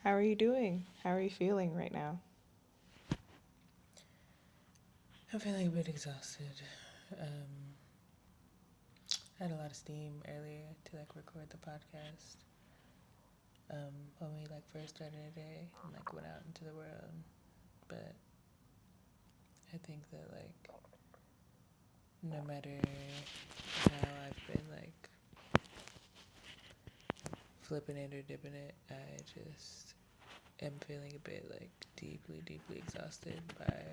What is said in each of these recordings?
How are you doing? How are you feeling right now? I'm feeling a bit exhausted. I had a lot of steam earlier to record the podcast. When we first started today and went out into the world, but I think that no matter how I've been flipping it or dipping it, I just am feeling a bit deeply, deeply exhausted by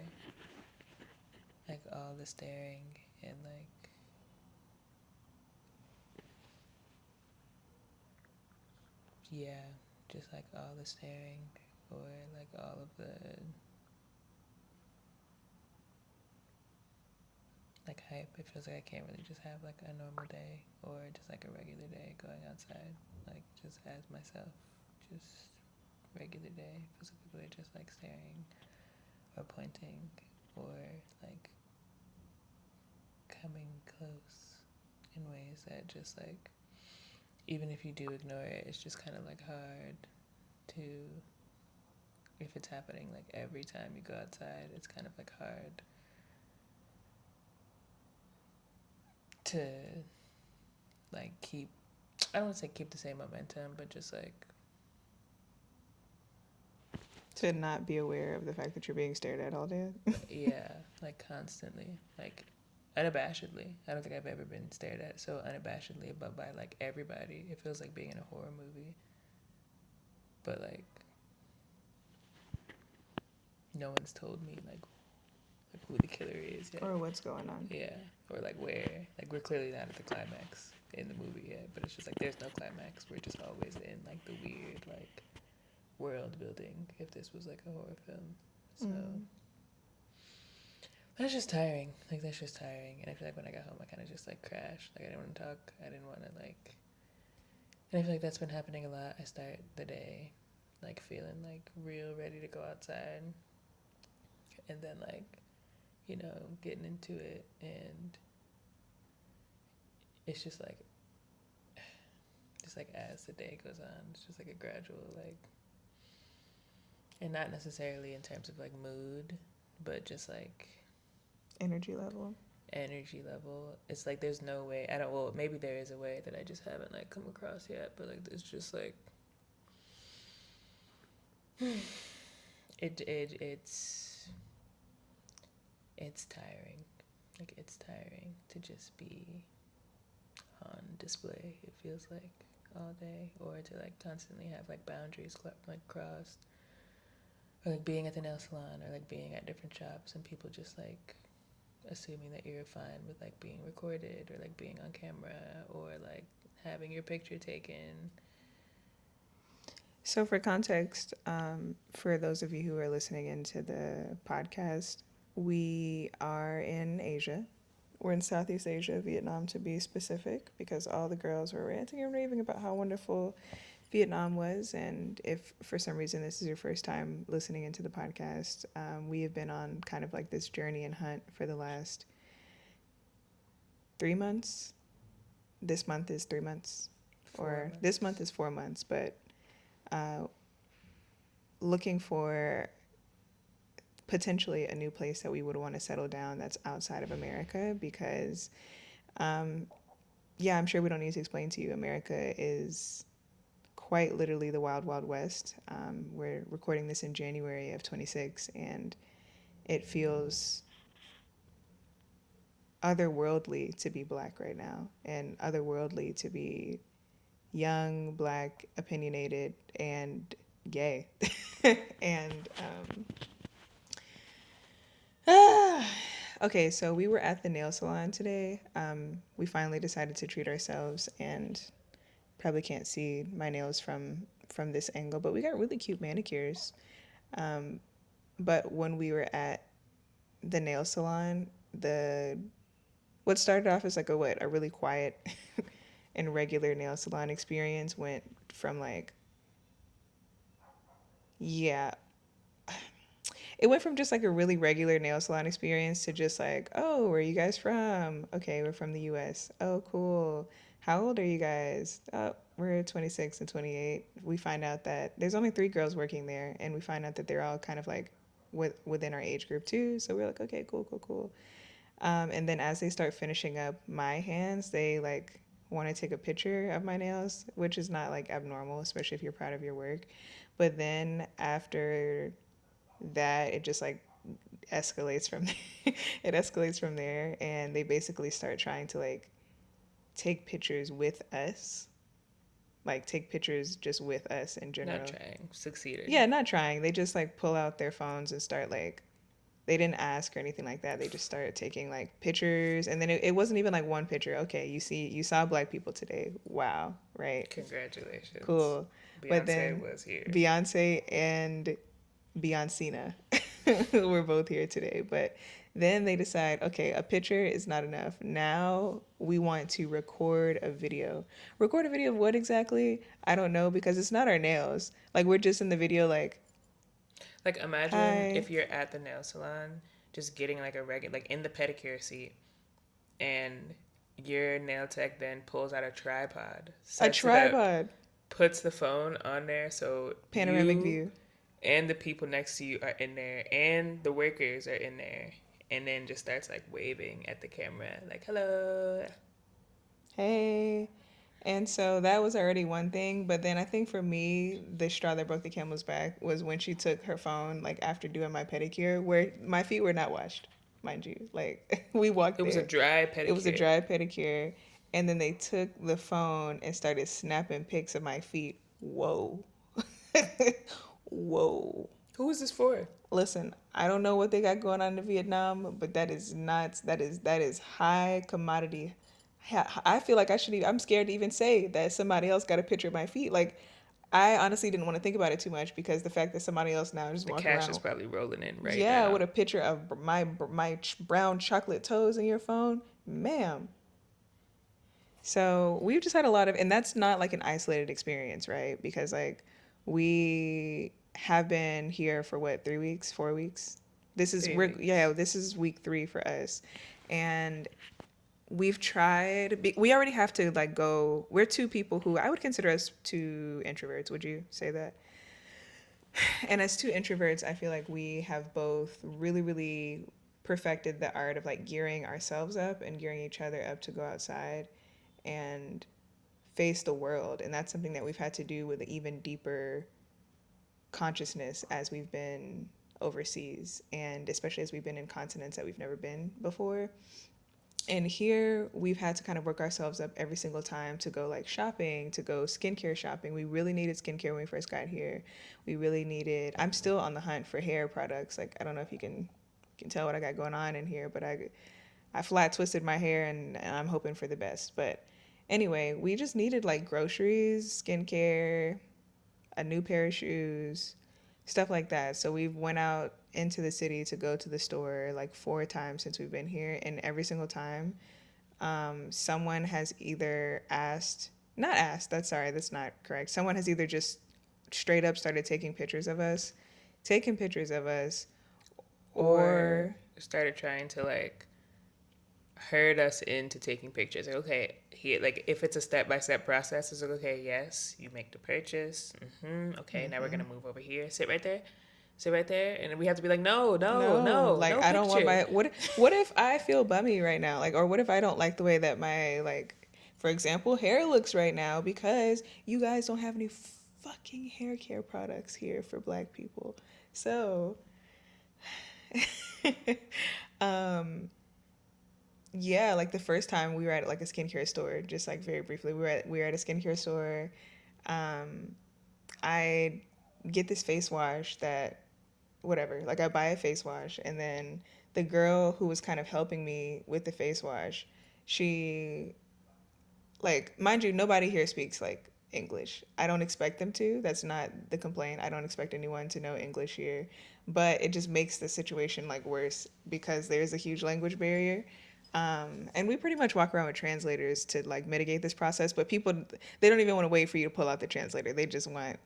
all the staring and yeah, just all the staring or all of the hype. It feels like I can't really just have a normal day or just a regular day going outside, just as myself, just regular day. It feels like people are just staring or pointing or coming close in ways that just even if you do ignore it, it's just kind of hard to, if it's happening every time you go outside, it's kind of hard to keep, I don't want to say keep the same momentum, but just To not be aware of the fact that you're being stared at all day? yeah, constantly, unabashedly. I don't think I've ever been stared at so unabashedly, but by everybody. It feels like being in a horror movie, but no one's told me who the killer is yet. Or what's going on? Yeah, or where. We're clearly not at the climax in the movie yet, but it's just there's no climax. We're just always in the weird world building. If this was a horror film, so. That's just tiring. That's just tiring. And I feel when I got home, I kind of just crashed. I didn't want to talk. I didn't want to And I feel that's been happening a lot. I start the day feeling real ready to go outside, and then getting into it, and it's just as the day goes on, it's just a gradual and not necessarily in terms of mood, but just Energy level. energy level. It's there's no way. I don't. Well, maybe there is a way that I just haven't come across yet. But it's just it's tiring. It's tiring to just be on display. It feels all day, or to constantly have boundaries crossed, or being at the nail salon, or being at different shops, and people just assuming that you're fine with being recorded or being on camera or having your picture taken. So, for context, for those of you who are listening into the podcast, we are in Asia. We're in Southeast Asia, Vietnam to be specific, because all the girls were ranting and raving about how wonderful Vietnam was. And if for some reason this is your first time listening into the podcast, we have been on kind of this journey and hunt for the last 3 months. This month is 3 months, or this month is 4 months, but looking for potentially a new place that we would want to settle down that's outside of America, because yeah, I'm sure we don't need to explain to you, America is quite literally the wild, wild west. We're recording this in January of 26, and it feels otherworldly to be Black right now, and otherworldly to be young, Black, opinionated, and gay. And okay, so we were at the nail salon today. We finally decided to treat ourselves, and probably can't see my nails from this angle, but we got really cute manicures. But when we were at the nail salon, the what started off as a really quiet and regular nail salon experience went from yeah, it went from just a really regular nail salon experience to just oh, where are you guys from? Okay, we're from the US. Oh, cool. How old are you guys? We're 26 and 28. We find out that there's only 3 girls working there, and we find out that they're all kind of like within our age group too. So we're like, okay, cool, cool, cool. And then as they start finishing up my hands, they like want to take a picture of my nails, which is not like abnormal, especially if you're proud of your work. But then after that, it just like escalates from there. It escalates from there, and they basically start trying to like take pictures with us, like take pictures just with us in Not general. trying, succeeding. Yeah, not trying. They just like pull out their phones and start like, they didn't ask or anything like that. They just started taking like pictures, and then it wasn't even like one picture. Okay, you saw black people today. Wow, right? Congratulations. Cool. But Beyonce then was here. Beyonce and Beyonce were both here today. But then they decide, okay, a picture is not enough. Now we want to record a video. Record a video of what exactly? I don't know, because it's not our nails. Like we're just in the video like, Like, imagine hi. if you're at the nail salon, just getting like a regular, like in the pedicure seat, and your nail tech then pulls out a tripod, A sets it up, tripod. puts the phone on there so Panoramic you view. and the people next to you are in there and the workers are in there, and then just starts like waving at the camera like hello. Hey. And so that was already one thing. But then I think for me, the straw that broke the camel's back was when she took her phone, like after doing my pedicure, where my feet were not washed, mind you. Like we walked It was a there. dry It was a pedicure. dry pedicure. And then they took the phone and started snapping pics of my feet. Whoa. Whoa. Who is this for? Listen, I don't know what they got going on in Vietnam, but that is not, that is high commodity. I feel like I'm scared to even say that somebody else got a picture of my feet. Like I honestly didn't want to think about it too much, because the fact that somebody else now is just The walking cash is around, probably rolling in right yeah, now. with a picture of my brown chocolate toes in your phone, ma'am. So we've just had a lot of, and that's not like an isolated experience, right? Because like we have been here for what, 3 weeks, 4 weeks? Three Yeah, weeks. this is week 3 for us, and we've tried. We already have to like go. We're two people who I would consider us two introverts. Would you say that? And as two introverts, I feel like we have both really, really perfected the art of like gearing ourselves up and gearing each other up to go outside and face the world. And that's something that we've had to do with an even deeper consciousness as we've been overseas, and especially as we've been in continents that we've never been before. And here we've had to kind of work ourselves up every single time to go like shopping, to go skincare shopping. We really needed skincare when we first got here. We really needed, I'm still on the hunt for hair products. Like I don't know if you can tell what I got going on in here, but I flat twisted my hair, and I'm hoping for the best. But anyway, we just needed like groceries, skincare, a new pair of shoes, stuff like that. So we've went out into the city to go to the store like 4 times since we've been here, and every single time, someone has either asked, not asked, that's sorry, that's not correct. Someone has either just straight up started taking pictures of us, Or or started trying to like herd us into taking pictures. Like, okay, here, like if it's a step by step process, it's like, okay, yes, you make the purchase. Okay, now we're gonna move over here. Sit right there, and we have to be like, no, no, no, no, like no I don't want picture. my, what if I feel bummy right now, like, or what if I don't like the way that my, like, for example, hair looks right now, because you guys don't have any fucking hair care products here for black people. So um yeah, like the first time we were at like a skincare store, just like very briefly, we were at a skincare store. um I get this face wash that, whatever, like I buy a face wash, and then the girl who was kind of helping me with the face wash, she, like, mind you, nobody here speaks like English. I don't expect them to. That's not the complaint. I don't expect anyone to know English here. But it just makes the situation like worse because there's a huge language barrier. And we pretty much walk around with translators to like mitigate this process. But people, they don't even want to wait for you to pull out the translator. They just want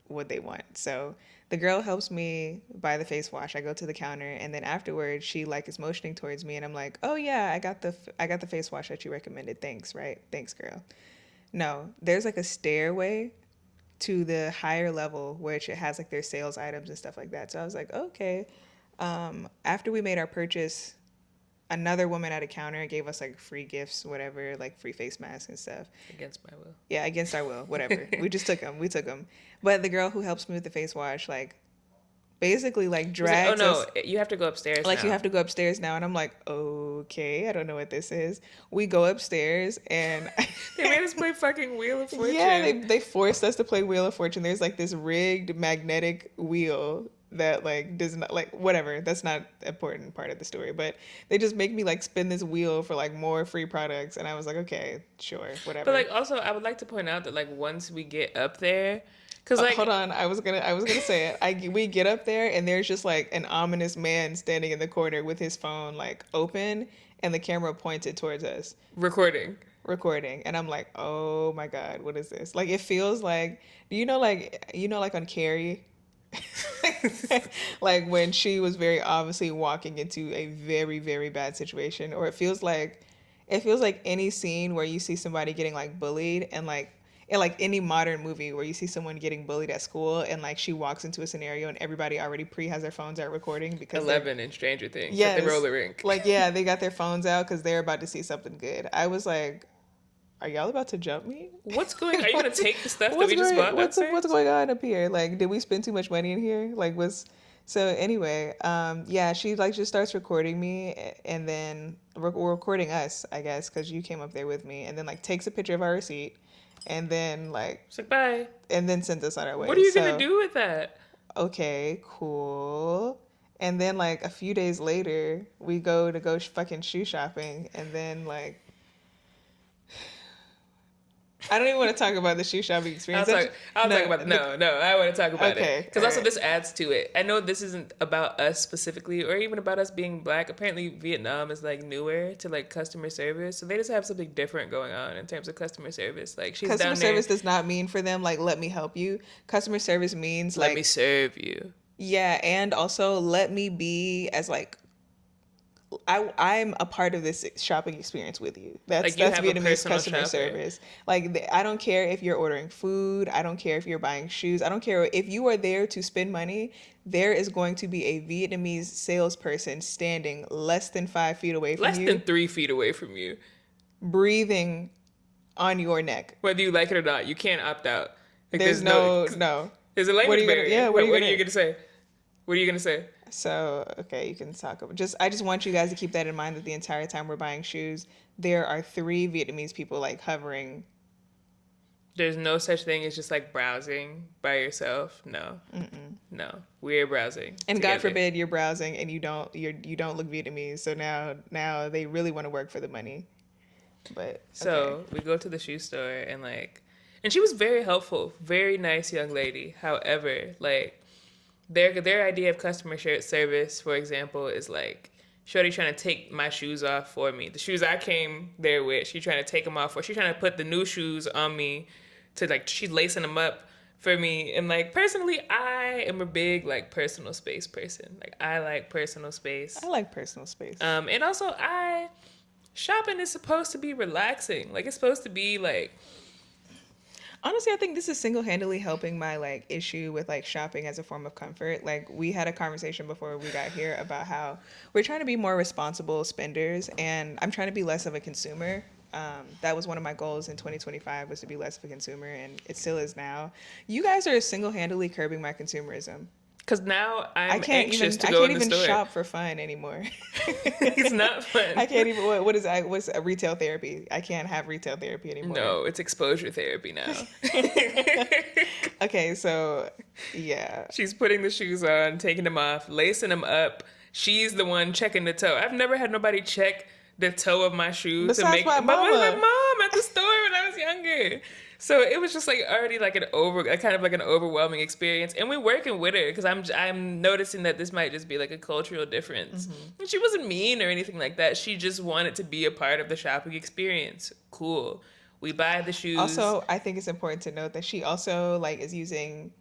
what they want. So the girl helps me buy the face wash. I go to the counter, and then afterwards she like is motioning towards me, and I'm like, "Oh yeah, I got the face wash that you recommended. Thanks, right? Thanks, girl." No, there's like a stairway to the higher level, which it has like their sales items and stuff like that. So I was like, okay. After we made our purchase, another woman at a counter gave us like free gifts, whatever, like free face masks and stuff. Against my will. Yeah, against our will, whatever. We just took them. We took them. But the girl who helps me with the face wash, like, basically like He was like, oh drags no, us. you have to go upstairs Like now. you have to go upstairs now, and I'm like, okay, I don't know what this is. We go upstairs, and They made us play fucking Wheel of Fortune. yeah, they forced us to play Wheel of Fortune. There's like this rigged magnetic wheel that like does not like whatever. That's not important part of the story, but they just make me like spin this wheel for like more free products, and I was like, okay, sure, whatever. But like also, I would like to point out that like once we get up there, because like hold on, I was gonna say it. We get up there, and there's just like an ominous man standing in the corner with his phone like open and the camera pointed towards us recording. And I'm like, oh my god, what is this? Like it feels like, do you know like on Carrie, like when she was very obviously walking into a very very bad situation, or it feels like any scene where you see somebody getting like bullied, and like in like any modern movie where you see someone getting bullied at school, and like she walks into a scenario and everybody already has their phones out recording because 11 in Stranger Things yes, at the roller rink. like yeah, they got their phones out because they're about to see something good. I was like, are y'all about to jump me? What's going on? Are you going to take the stuff that we just bought what's downstairs? going on up here? Like, did we spend too much money in here? Like, so anyway, yeah, she like just starts recording me, and then recording us, I guess, because you came up there with me, and then like takes a picture of our receipt, and then like, It's like, bye. and then sends us on our way. What are you So, going to do with that? okay, cool. And then like a few days later, we go fucking shoe shopping, and then like I don't even want to talk about the shoe shopping experience. I'll talk about it. No, I want to talk about Okay, it. Because also alright. this adds to it. I know this isn't about us specifically or even about us being black. Apparently Vietnam is like newer to like customer service. So they just have something different going on in terms of customer service. Like she's Customer down there. service does not mean for them like let me help you. Customer service means Let like me serve you. yeah, and also let me be as like I'm a part of this shopping experience with you. Like you That's have a Vietnamese personal customer shopper. service. Like I don't care if you're ordering food. I don't care if you're buying shoes. I don't care if you are there to spend money. There is going to be a Vietnamese salesperson standing less than 5 feet away from Less you, than 3 feet away from you. breathing on your neck. Whether you like it or not, you can't opt out. Like There's no. There's a What are language you gonna? barrier. Yeah. What are you What are gonna? you gonna say? What are you gonna say? So, okay, you can talk about I just want you guys to keep that in mind that the entire time we're buying shoes, there are 3 Vietnamese people like hovering. There's no such thing as just like browsing by yourself. No. No. We're browsing. And together. God forbid you're browsing and you don't look Vietnamese. So now they really want to work for the money. But So we go to the shoe store and she was very helpful, very nice young lady. However, like their idea of customer service, for example, is like shorty trying to take my shoes off for me. The shoes I came there with, she trying to take them off, or she trying to put the new shoes on me to like she's lacing them up for me. And like personally, I am a big like personal space person. Like I like personal space. I like personal space. And also shopping is supposed to be relaxing. Like it's supposed to be like. Honestly, I think this is single-handedly helping my like issue with like shopping as a form of comfort. Like we had a conversation before we got here about how we're trying to be more responsible spenders, and I'm trying to be less of a consumer. That was one of my goals in 2025 was to be less of a consumer, and it still is now. You guys are single-handedly curbing my consumerism. Because now I can't anxious even to I go can't in the even store. shop for fun anymore. It's not fun. I can't even what's a retail therapy? I can't have retail therapy anymore. No, it's exposure therapy now. Okay, so yeah. She's putting the shoes on, taking them off, lacing them up. She's the one checking the toe. I've never had nobody check the toe of my shoe Besides to make my but my mama. mom at the store when I was younger. So it was just like already like a kind of like an overwhelming experience, and we're working with her because I'm noticing that this might just be like a cultural difference. And she wasn't mean or anything like that. She just wanted to be a part of the shopping experience. Cool. We buy the shoes. Also, I think it's important to note that she also like is using.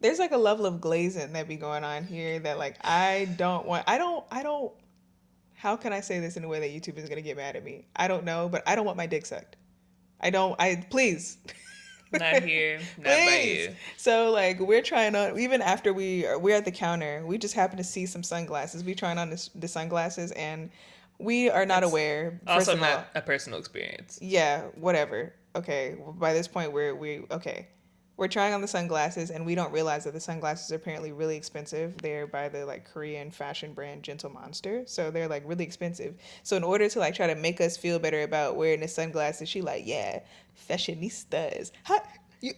There's like a level of glazing that be going on here that like I don't want. I don't. How can I say this in a way that YouTube is gonna get mad at me? I don't know, but I don't want my dick sucked. Please. Not here, not by Please. you. So like we're trying on, even after we're at the counter, we just happen to see some sunglasses. We trying on the sunglasses, and we are not That's aware. First also of all, not a personal experience. yeah, whatever. Okay, by this point we're trying on the sunglasses, and we don't realize that the sunglasses are apparently really expensive. They're by the like Korean fashion brand Gentle Monster, so they're like really expensive. So in order to like try to make us feel better about wearing the sunglasses, she like, yeah, fashionistas. You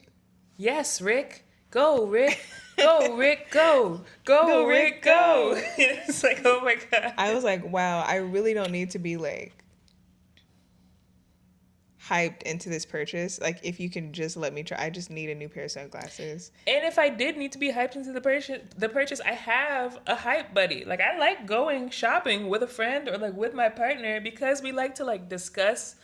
Yes, Rick. Go, Rick. Go, Rick. Go. Go, go, Rick. Rick, Go. go. It's like, oh my God. I was like, wow, I really don't need to be like hyped into this purchase. Like, if you can just let me try, I just need a new pair of sunglasses. And if I did need to be hyped into the purchase, I have a hype buddy. Like, I like going shopping with a friend or like with my partner because we like to like discuss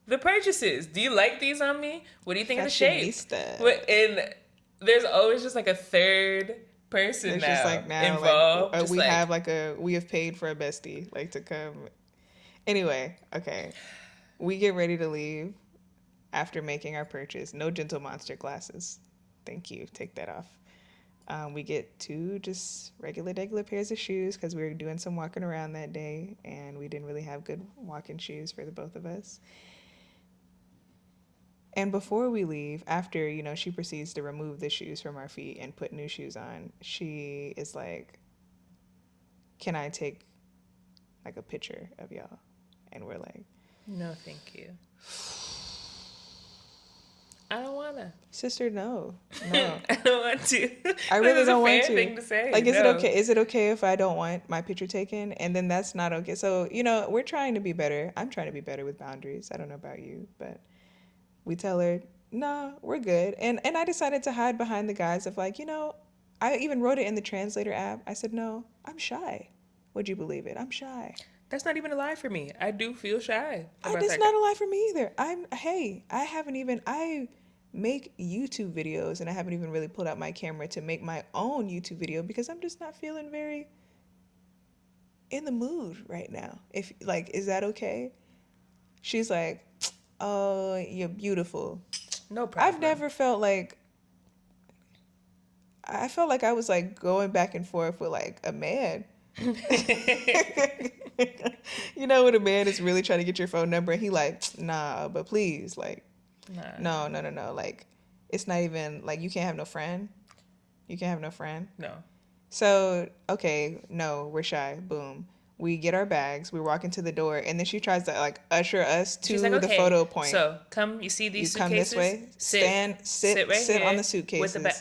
the purchases. Do you like these on me? What do you think of the shape? Fashionista. And there's always just like a third person It's now, just like now, involved. like Just we like, have like we have paid for a bestie, like to come. Anyway, okay, we get ready to leave after making our purchase. No Gentle Monster glasses. Thank you. Take that off. We get two just regular pairs of shoes because we were doing some walking around that day, and we didn't really have good walking shoes for the both of us. And before we leave, after, she proceeds to remove the shoes from our feet and put new shoes on, she is like, can I take like a picture of y'all? And we're like, no, thank you. I don't wanna. sister, no. No. I don't want to. I really don't want It's a to. fair thing to say. Like, is it no. okay? Is it okay if I don't want my picture taken? And then that's not okay. So, we're trying to be better. I'm trying to be better with boundaries. I don't know about you, but we tell her, nah, we're good. And I decided to hide behind the guise of like, I even wrote it in the translator app. I said, no, I'm shy. Would you believe it? I'm shy. That's not even a lie for me. I do feel shy. That's not a lie for me either. I make YouTube videos, and I haven't even really pulled out my camera to make my own YouTube video because I'm just not feeling very in the mood right now. If like, is that okay? She's like, oh, you're beautiful. No problem. I've never felt like, I felt like I was like going back and forth with like a man. When a man is really trying to get your phone number and he like, nah, but please, like, no. Like, it's not even like you can't have no friend. You can't have no friend. No. So, okay, no, we're shy. Boom. We get our bags. We walk into the door, and then she tries to like usher us to like, the photo point. So come, you see these you suitcases? come this way. Sit right on here the suitcases. with the bag.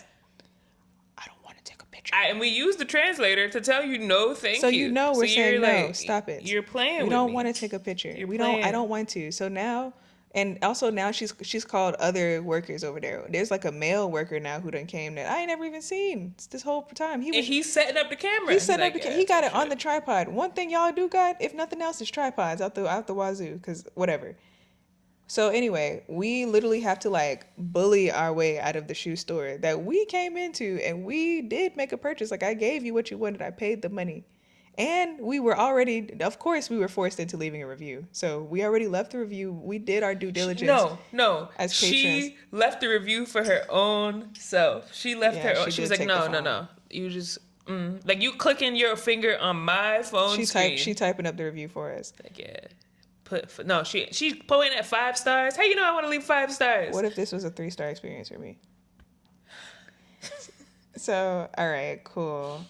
I don't want to take a picture. And we use the translator to tell you no, thank so you. We're saying no. like, Stop it. You're playing. We with don't me. want to take a picture. You're we playing. don't. I don't want to. So now. And also now she's called other workers over there. There's like a male worker now who done came that I ain't never even seen this whole time. He's setting up the camera. He's setting up the camera. He got it on the tripod. One thing y'all do got, if nothing else, is tripods out the wazoo. Cause whatever. So anyway, we literally have to like bully our way out of the shoe store that we came into, and we did make a purchase. Like, I gave you what you wanted. I paid the money. And we were already, of course, we were forced into leaving a review. So we already left the review. We did our due diligence. No. As patrons. She left the review for her own self. She left her own. She was like, no. You just, like, you clicking your finger on my phone screen. She typing up the review for us. Like, yeah. She's pointing at 5 stars. How you know I want to leave 5 stars? What if this was a 3-star experience for me? So, all right, cool.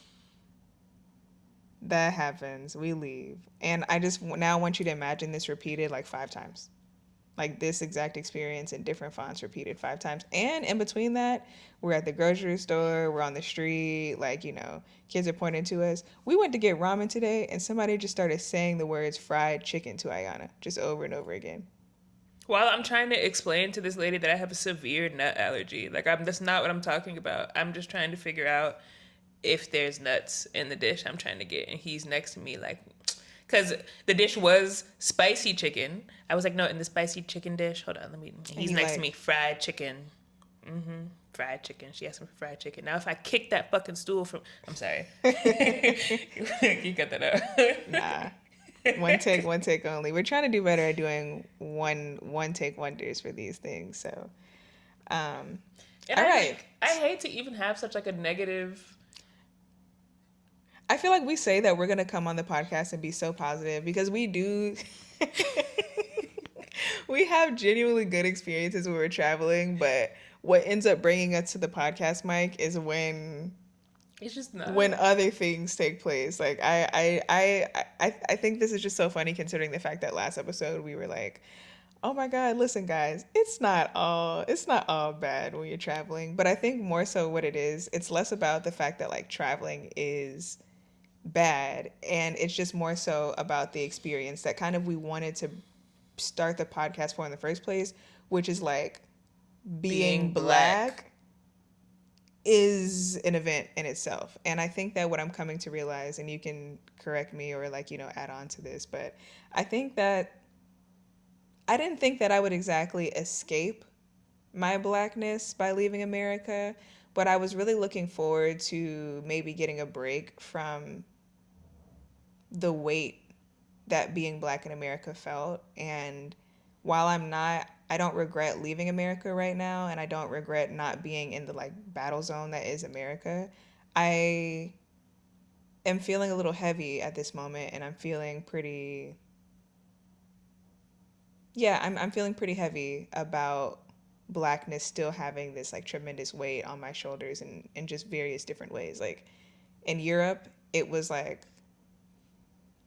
That happens. We leave. And I just now want you to imagine this repeated like 5 times. Like this exact experience in different fonts repeated 5 times. And in between that, we're at the grocery store, we're on the street, like, kids are pointing to us. We went to get ramen today, and somebody just started saying the words fried chicken to Ayana, just over and over again. While I'm trying to explain to this lady that I have a severe nut allergy. Like, that's not what I'm talking about. I'm just trying to figure out if there's nuts in the dish I'm trying to get, and he's next to me like, because the dish was spicy chicken. I was like, no, in the spicy chicken dish, hold on, he's next to me, fried chicken. Fried chicken. She asked me for fried chicken. Now if I kick that fucking stool from, I'm sorry. You cut that out. Nah. One take only. We're trying to do better at doing one take wonders for these things. So, um, And all right. I hate to even have such like a negative. I feel like we say that we're gonna come on the podcast and be so positive because we do. We have genuinely good experiences when we're traveling, but what ends up bringing us to the podcast mic is It's just not. when other things take place. Like I think this is just so funny considering the fact that last episode we were like, oh my God, listen guys, it's not all bad when you're traveling. But I think more so what it is, it's less about the fact that like traveling is bad and it's just more so about the experience that kind of we wanted to start the podcast for in the first place, which is like being black is an event in itself. And I think that what I'm coming to realize, and you can correct me or like, add on to this, but I think that I didn't think that I would exactly escape my blackness by leaving America, but I was really looking forward to maybe getting a break from the weight that being black in America felt. And while I don't regret leaving America right now, and I don't regret not being in the like battle zone that is America, I am feeling a little heavy at this moment, and I'm feeling pretty, yeah, I'm feeling pretty heavy about blackness still having this like tremendous weight on my shoulders in just various different ways. Like in Europe, it was like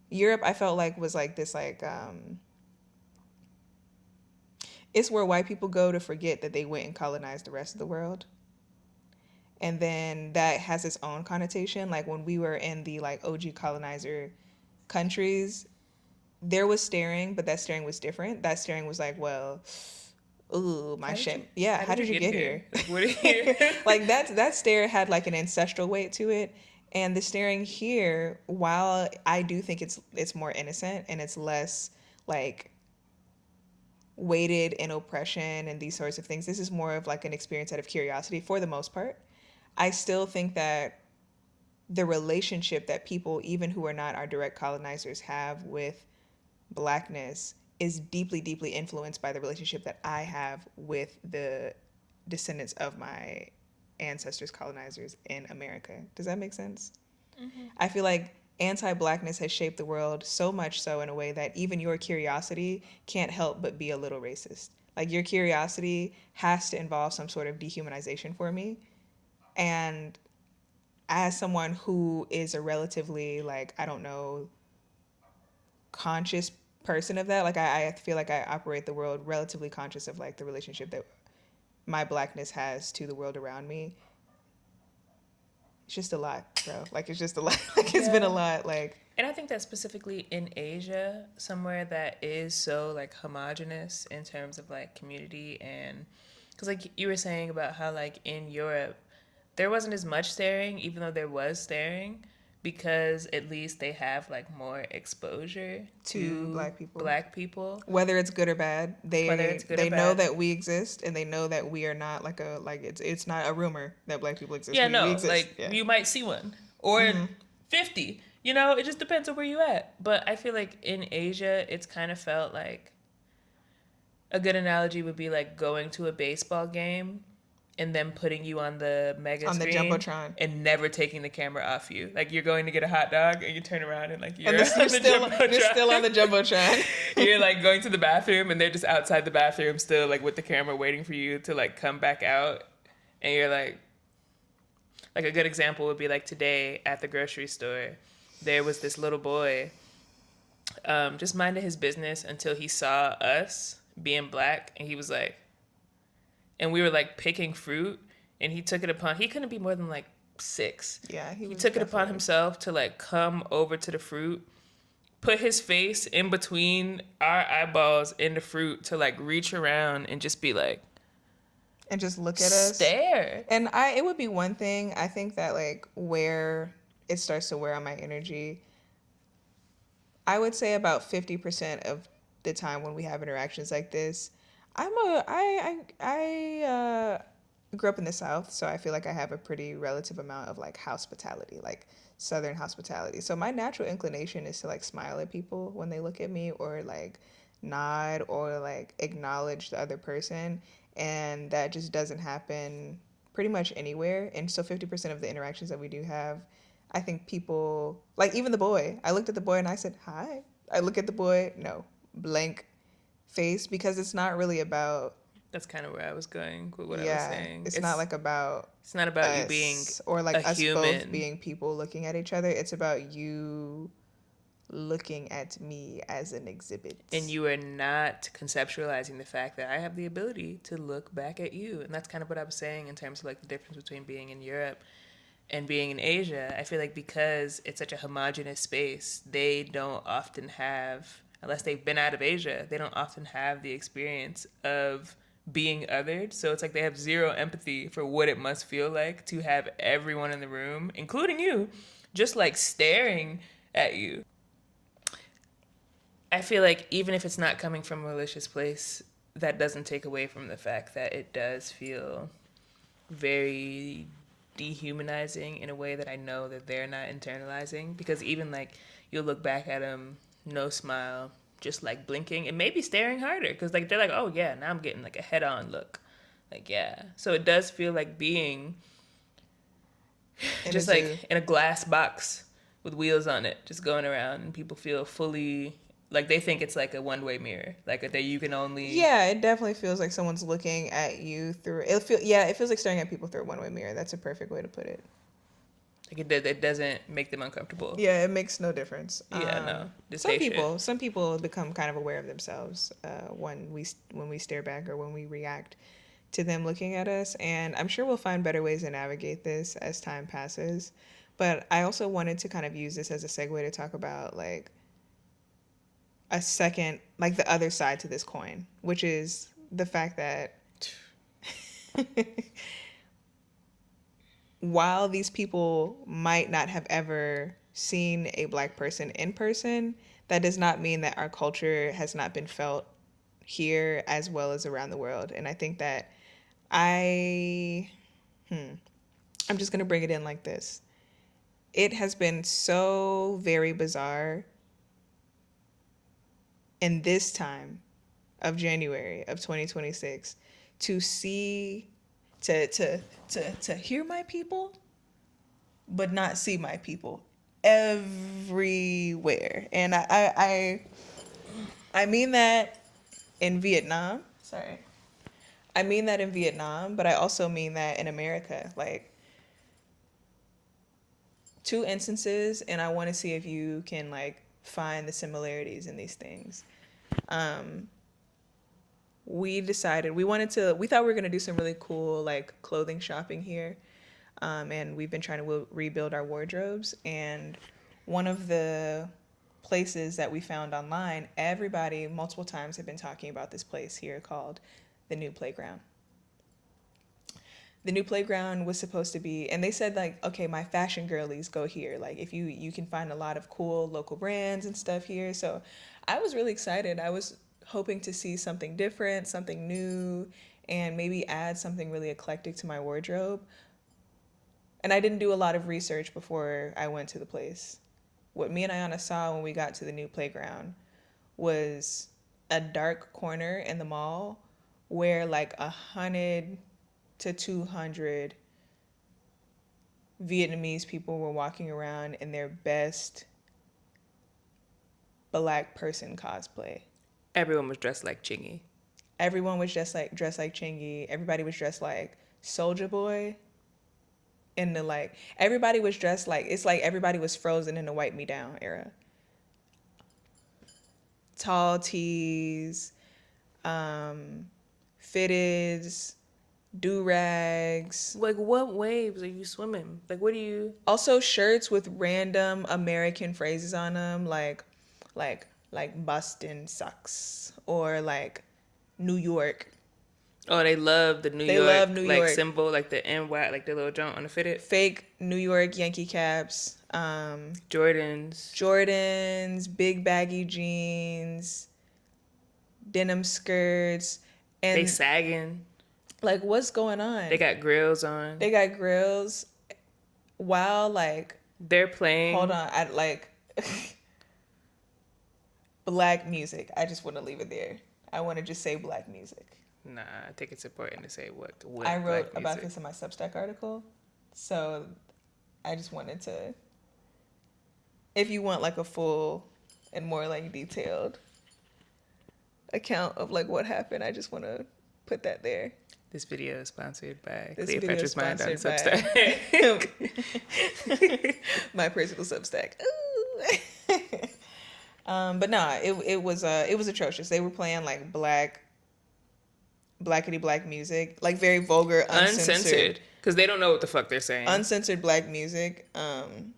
Europe I felt like was like this like it's where white people go to forget that they went and colonized the rest of the world. And then that has its own connotation. Like when we were in the like OG colonizer countries, there was staring, but that staring was different. That staring was like, well, ooh, my shit. Yeah, how did you get here? Like, what are you? Like that stare had like an ancestral weight to it. And the staring here, while I do think it's more innocent and it's less like weighted in oppression and these sorts of things, this is more of like an experience out of curiosity for the most part. I still think that the relationship that people, even who are not our direct colonizers, have with blackness is deeply, deeply influenced by the relationship that I have with the descendants of my ancestors, colonizers in America. Does that make sense? Mm-hmm. I feel like anti-blackness has shaped the world so much so in a way that even your curiosity can't help but be a little racist. Like your curiosity has to involve some sort of dehumanization for me. And as someone who is a relatively like, I don't know, conscious person of that, like I feel like I operate the world relatively conscious of like the relationship that my blackness has to the world around me. It's just a lot, bro. Like it's just a lot. Like it's been a lot. Like, and I think that specifically in Asia, somewhere that is so like homogenous in terms of like community, and because like you were saying about how like in Europe there wasn't as much staring, even though there was staring, because at least they have like more exposure to black people. Whether it's good or bad, they know bad. that we exist, and they know that we are not like it's not a rumor that black people exist. Yeah, we exist. Like yeah. You might see one or 50. It just depends on where you at. But I feel like in Asia, it's kind of felt like a good analogy would be like going to a baseball game and then putting you on the mega screen, the jumbotron, and never taking the camera off you. Like you're going to get a hot dog and you turn around and like you're still on the jumbotron. You're like going to the bathroom and they're just outside the bathroom still like with the camera waiting for you to like come back out, and you're like a good example would be like today at the grocery store, there was this little boy just minding his business until he saw us being black, and he was like, and we were like picking fruit, and he took it upon, he couldn't be more than like 6. Yeah, he took it upon himself to like come over to the fruit, put his face in between our eyeballs in the fruit to like reach around and just be like, and just look at us, stare. And it would be one thing. I think that like where it starts to wear on my energy, I would say about 50% of the time when we have interactions like this, grew up in the South, so I feel like I have a pretty relative amount of like hospitality, like Southern hospitality. So my natural inclination is to like smile at people when they look at me, or like nod, or like acknowledge the other person. And that just doesn't happen pretty much anywhere. And so 50% of the interactions that we do have, I think people, like even the boy, I looked at the boy and I said, hi. I look at the boy, no, blank face, because it's not really about, That's kind of where I was going with what I was yeah, saying. it's not like about It's not about you being us, or a like us both human, being people looking at each other. It's about you looking at me as an exhibit. and you are not conceptualizing the fact that I have the ability to look back at you. And that's kind of what I was saying in terms of like the difference between being in Europe and being in Asia. I feel like because it's such a homogenous space, they don't often have, unless they've been out of Asia, they don't often have the experience of being othered. So it's like they have zero empathy for what it must feel like to have everyone in the room, including you, just like staring at you. I feel like even if it's not coming from a malicious place, that doesn't take away from the fact that it does feel very dehumanizing in a way that I know that they're not internalizing. Because even like you'll look back at them, no smile, just like blinking and maybe staring harder. Because like they're like, oh yeah, now I'm getting like a head on look. Like, yeah. So it does feel like being In a just zoo. like in a glass box with wheels on it, just going around, and people feel fully like they think it's like a one-way mirror, like that you can only Yeah, it definitely feels like someone's looking at you through. It feels like staring at people through a one-way mirror. That's a perfect way to put it. like it doesn't make them uncomfortable. Yeah, it makes no difference. Yeah, no, just Some they should. people, some people become kind of aware of themselves when we stare back, or when we react to them looking at us. And I'm sure we'll find better ways to navigate this as time passes. But I also wanted to kind of use this as a segue to talk about like a second, like the other side to this coin, which is the fact that while these people might not have ever seen a black person in person, that does not mean that our culture has not been felt here as well as around the world. And I think that I, I'm just going to bring it in like this. It has been so very bizarre in this time of January of 2026 to see, to hear my people, but not see my people everywhere. And I mean that in Vietnam. Sorry. I mean that in Vietnam, but I also mean that in America. Like, two instances, and I want to see if you can like find the similarities in these things. We decided we thought we were going to do some really cool like clothing shopping here. And we've been trying to rebuild our wardrobes. And one of the places that we found online, everybody multiple times have been talking about this place here called the New Playground. The New Playground was supposed to be, and they said like, okay, my fashion girlies go here. Like, if you can find a lot of cool local brands and stuff here. So I was really excited. I was hoping to see something different, something new, and maybe add something really eclectic to my wardrobe. And I didn't do a lot of research before I went to the place. What me and Ayana saw when we got to the New Playground was a dark corner in the mall where like 100 to 200 Vietnamese people were walking around in their best black person cosplay. Everyone was dressed like Chingy. Everyone was just like dressed like Chingy. Everybody was dressed like Soldier Boy. In the like, everybody was dressed like, it's like everybody was frozen in the Wipe Me Down era. Tall tees, fitteds, do rags. Like, what waves are you swimming? Like, what do you? Also shirts with random American phrases on them, like Boston sucks, or like New York. Oh, they love the New They love York New like York. symbol, like the NY, like the little jump on the fitted. Fake New York Yankee caps. Jordans. Jordans, big baggy jeans, denim skirts, They and sagging. Like, what's going on? They got grills on. They got grills. While like, They're playing. hold on, I like black music. I just want to leave it there. I want to just say black music. Nah, I think it's important to say what I wrote black about music. this in my Substack article, so I just wanted to. If you want like a full and more like detailed account of like what happened, I just want to put that there. This video is sponsored by This video is Cleopatra's Mind on sponsored Substack. by my personal Substack. But nah, it was atrocious. They were playing like blackety black music, like very vulgar, Uncensored, because they don't know what the fuck they're saying. uncensored black music. And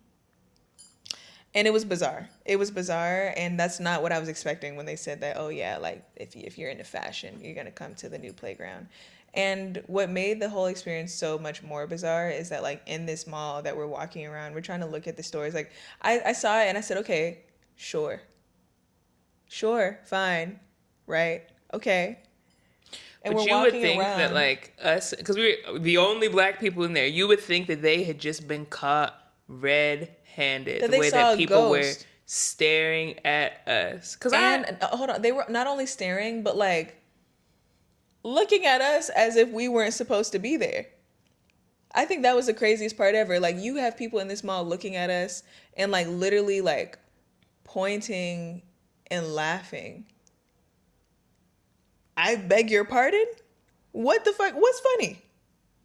it was bizarre. It was bizarre, and that's not what I was expecting when they said that. Oh yeah, like if you're into fashion, you're gonna come to the new playground. And what made the whole experience so much more bizarre is that like in this mall that we're walking around, we're trying to look at the stores. Like I saw it and I said, okay, sure, fine, right, okay. And But we're you would walking think around. that like us, because we're the only black people in there, you would think that they had just been caught red-handed. That The they way saw a that people were ghost. staring at us. And hold on, they were not only staring, but like looking at us as if we weren't supposed to be there. I think that was the craziest part ever. Like you have people in this mall looking at us and like literally like pointing and laughing. I beg your pardon? What the fuck? What's funny?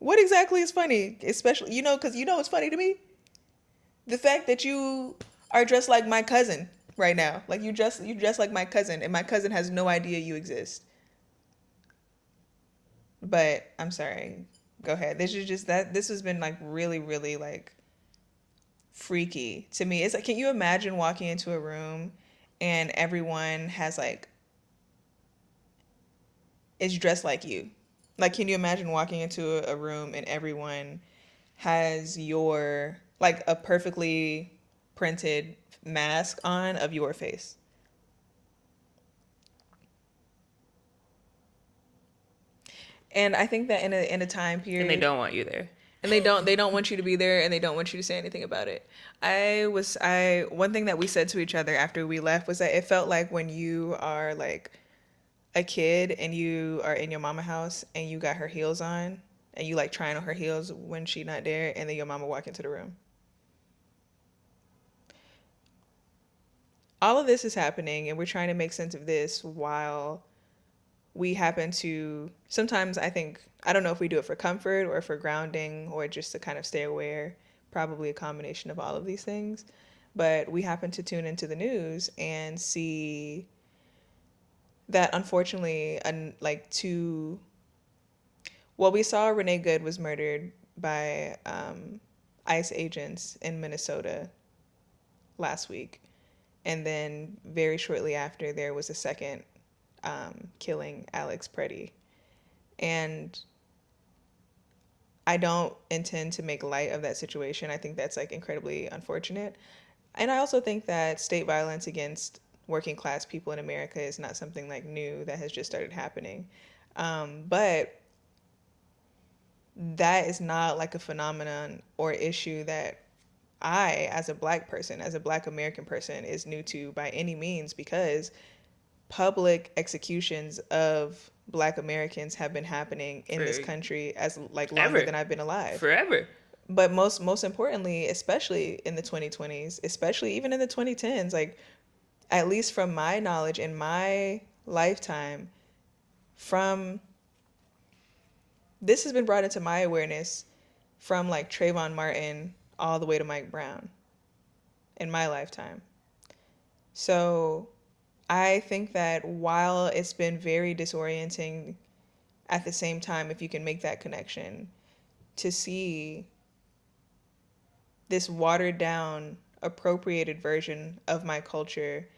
What exactly is funny? Especially, because what's funny to me? The fact that you are dressed like my cousin right now. Like you dress like my cousin, and my cousin has no idea you exist. But I'm sorry. Go ahead. This has been like really, really like freaky to me. It's like, can you imagine walking into a room and everyone has like is dressed like you? Like, can you imagine walking into a room and everyone has your like a perfectly printed mask on of your face? And I think that in a time period, and they don't want you there. And they don't want you to be there, and they don't want you to say anything about it. One thing that we said to each other after we left was that it felt like when you are like a kid and you are in your mama house and you got her heels on and you like trying on her heels when she not there, and then your mama walk into the room. All of this is happening, and we're trying to make sense of this while we happen to sometimes, I don't know if we do it for comfort or for grounding or just to kind of stay aware, probably a combination of all of these things, but we happen to tune into the news and see that unfortunately we saw Renee Good was murdered by ICE agents in Minnesota last week, and then very shortly after there was a second killing, Alex Preddy. And I don't intend to make light of that situation. I think that's like incredibly unfortunate. And I also think that state violence against working class people in America is not something like new that has just started happening. But that is not like a phenomenon or issue that I, as a black person, as a black American person, is new to by any means, because public executions of black Americans have been happening in this country as like longer than I've been alive. Forever. But most importantly, especially in the 2020s, especially even in the 2010s, like at least from my knowledge in my lifetime, this has been brought into my awareness from like Trayvon Martin all the way to Mike Brown in my lifetime. So I think that while it's been very disorienting, at the same time, if you can make that connection, to see this watered down, appropriated version of my culture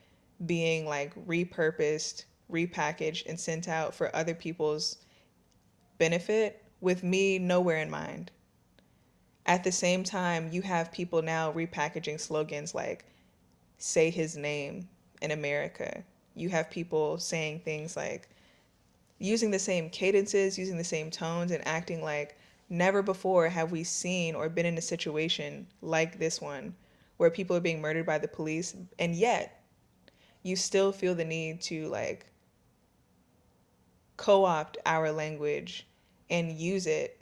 being like repurposed, repackaged, and sent out for other people's benefit with me nowhere in mind. At the same time, you have people now repackaging slogans like "say his name" in America. You have people saying things like using the same cadences, using the same tones, and acting like never before have we seen or been in a situation like this one where people are being murdered by the police, and yet you still feel the need to like co-opt our language and use it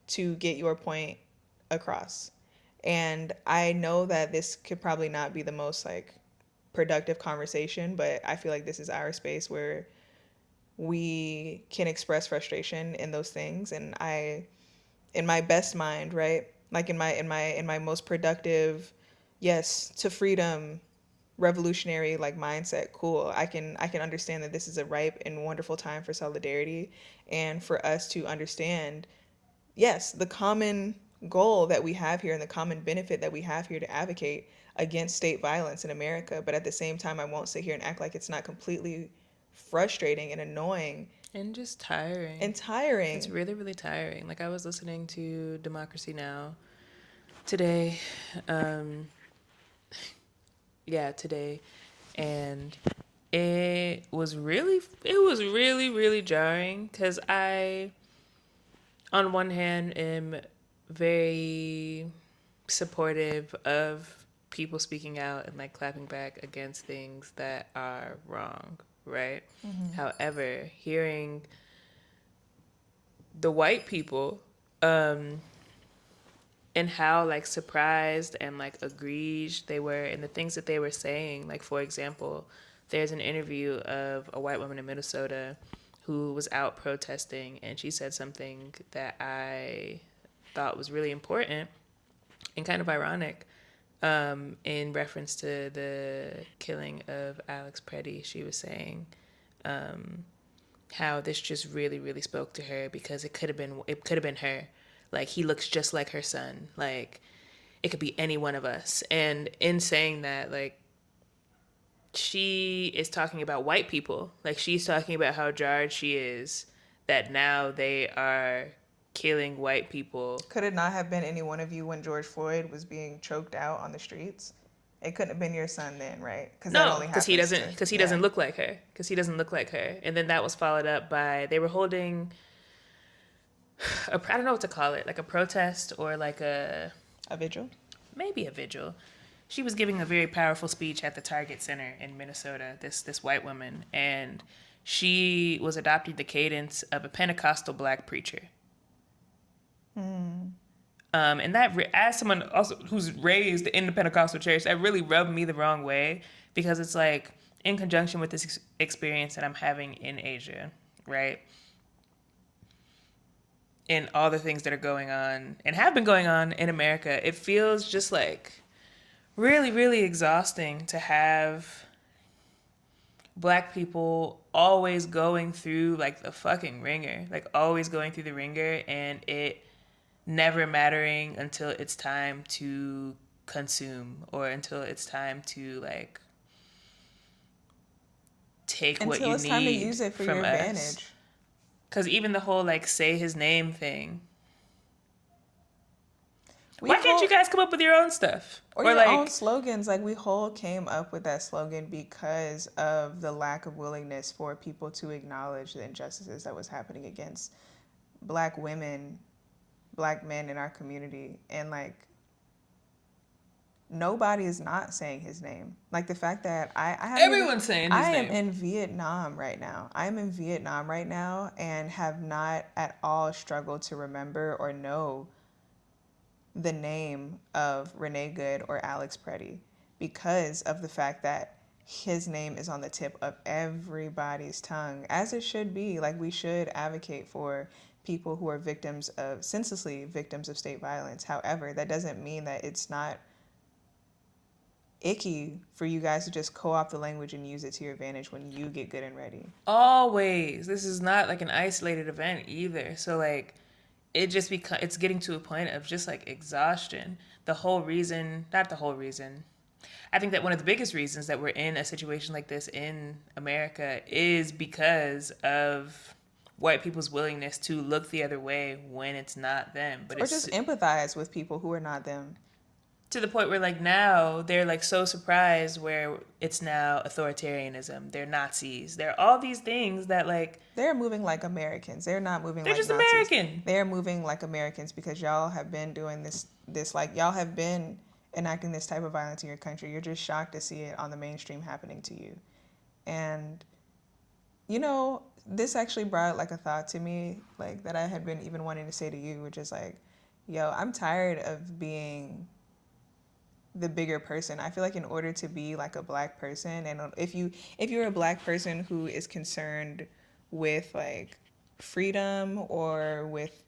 to get your point across. And I know that this could probably not be the most like productive conversation, but I feel like this is our space where we can express frustration in those things. And I, in my best mind, right, like in my most productive, yes, to freedom, revolutionary like mindset, cool, I can understand that this is a ripe and wonderful time for solidarity, and for us to understand, yes, the common goal that we have here and the common benefit that we have here to advocate against state violence in America. But at the same time, I won't sit here and act like it's not completely frustrating and annoying And just tiring. and It's tiring. really, really tiring. Like I was listening to Democracy Now! Today. Um, yeah, today. And it was really, really jarring because I, on one hand, am very supportive of people speaking out and like clapping back against things that are wrong, right? Mm-hmm. However, hearing the white people um and how like surprised and like aggrieved they were in the things that they were saying, like for example, there's an interview of a white woman in Minnesota who was out protesting, and she said something that I thought was really important and kind of ironic, in reference to the killing of Alex Preddy. She was saying how this just really, really spoke to her because it could have been her. Like he looks just like her son. Like it could be any one of us. And in saying that, like she is talking about white people. Like she's talking about how jarred she is that now they are killing white people. Could it not have been any one of you when George Floyd was being choked out on the streets? It couldn't have been your son then, right? Because that No, only because he happens doesn't. to, Because he yeah, doesn't look like her. Because he doesn't look like her. And then that was followed up by they were holding I don't know what to call it, like a protest or like a a vigil. maybe a vigil. She was giving a very powerful speech at the Target Center in Minnesota. This white woman, and she was adopting the cadence of a Pentecostal black preacher. And that, as someone also who's raised in the Pentecostal church, that really rubbed me the wrong way because it's like in conjunction with this experience that I'm having in Asia, right? And all the things that are going on and have been going on in America, it feels just like really, really exhausting to have black people always going through like the fucking ringer, like always going through the ringer, and it never mattering until it's time to consume or until it's time to like take what Until you it's time to need use it for your from us. advantage. Because even the whole like say his name thing, We why can't you hold, guys come up with your own stuff? or Or your own like, slogans. Like we whole came up with that slogan because of the lack of willingness for people to acknowledge the injustices that was happening against black women, black men in our community. And like nobody is not saying his name. Like the fact that I haven't even, everyone's saying his I am name. in Vietnam right now. I am in Vietnam right now and have not at all struggled to remember or know the name of Renee Good or Alex Preddy because of the fact that his name is on the tip of everybody's tongue, as it should be. Like we should advocate for people who are victims of, senselessly victims of state violence. However, that doesn't mean that it's not icky for you guys to just co-opt the language and use it to your advantage when you get good and ready. Always. This is not like an isolated event either. So like it just it's getting to a point of just like exhaustion. The whole reason, not the whole reason. I think that one of the biggest reasons that we're in a situation like this in America is because of white people's willingness to look the other way when it's not them. But Or just it's empathize with people who are not them. To the point where like now they're like so surprised where it's now authoritarianism, they're Nazis, they're all these things that like They're moving like Americans. They're not moving they're like just Nazis. American. They're moving like Americans because y'all have been doing this like y'all have been enacting this type of violence in your country. You're just shocked to see it on the mainstream happening to you. And this actually brought like a thought to me, like that I had been even wanting to say to you, which is like, yo, I'm tired of being the bigger person. I feel like in order to be like a black person, and if you're a black person who is concerned with like freedom or with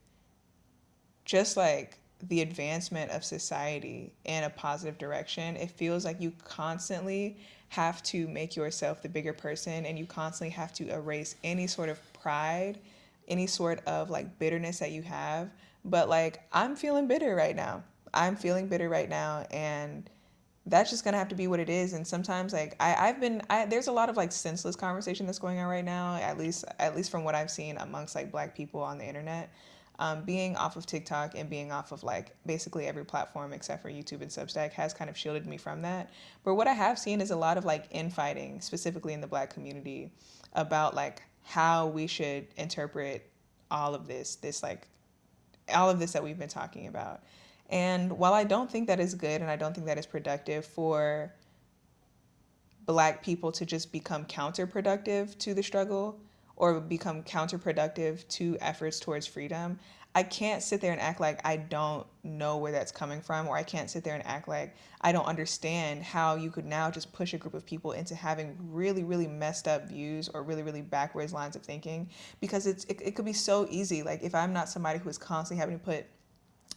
just like the advancement of society in a positive direction, it feels like you constantly have to make yourself the bigger person, and you constantly have to erase any sort of pride, any sort of like bitterness that you have. But like, I'm feeling bitter right now. I'm feeling bitter right now, and that's just gonna have to be what it is. And sometimes like there's a lot of like senseless conversation that's going on right now, at least from what I've seen amongst like black people on the internet. Being off of TikTok and being off of like basically every platform except for YouTube and Substack has kind of shielded me from that. But what I have seen is a lot of like infighting, specifically in the black community, about like how we should interpret all of this like all of this that we've been talking about. And while I don't think that is good and I don't think that is productive for black people to just become counterproductive to the struggle or become counterproductive to efforts towards freedom, I can't sit there and act like I don't know where that's coming from, or I can't sit there and act like I don't understand how you could now just push a group of people into having really, really messed up views or really, really backwards lines of thinking, because it could be so easy. Like, if I'm not somebody who is constantly having to put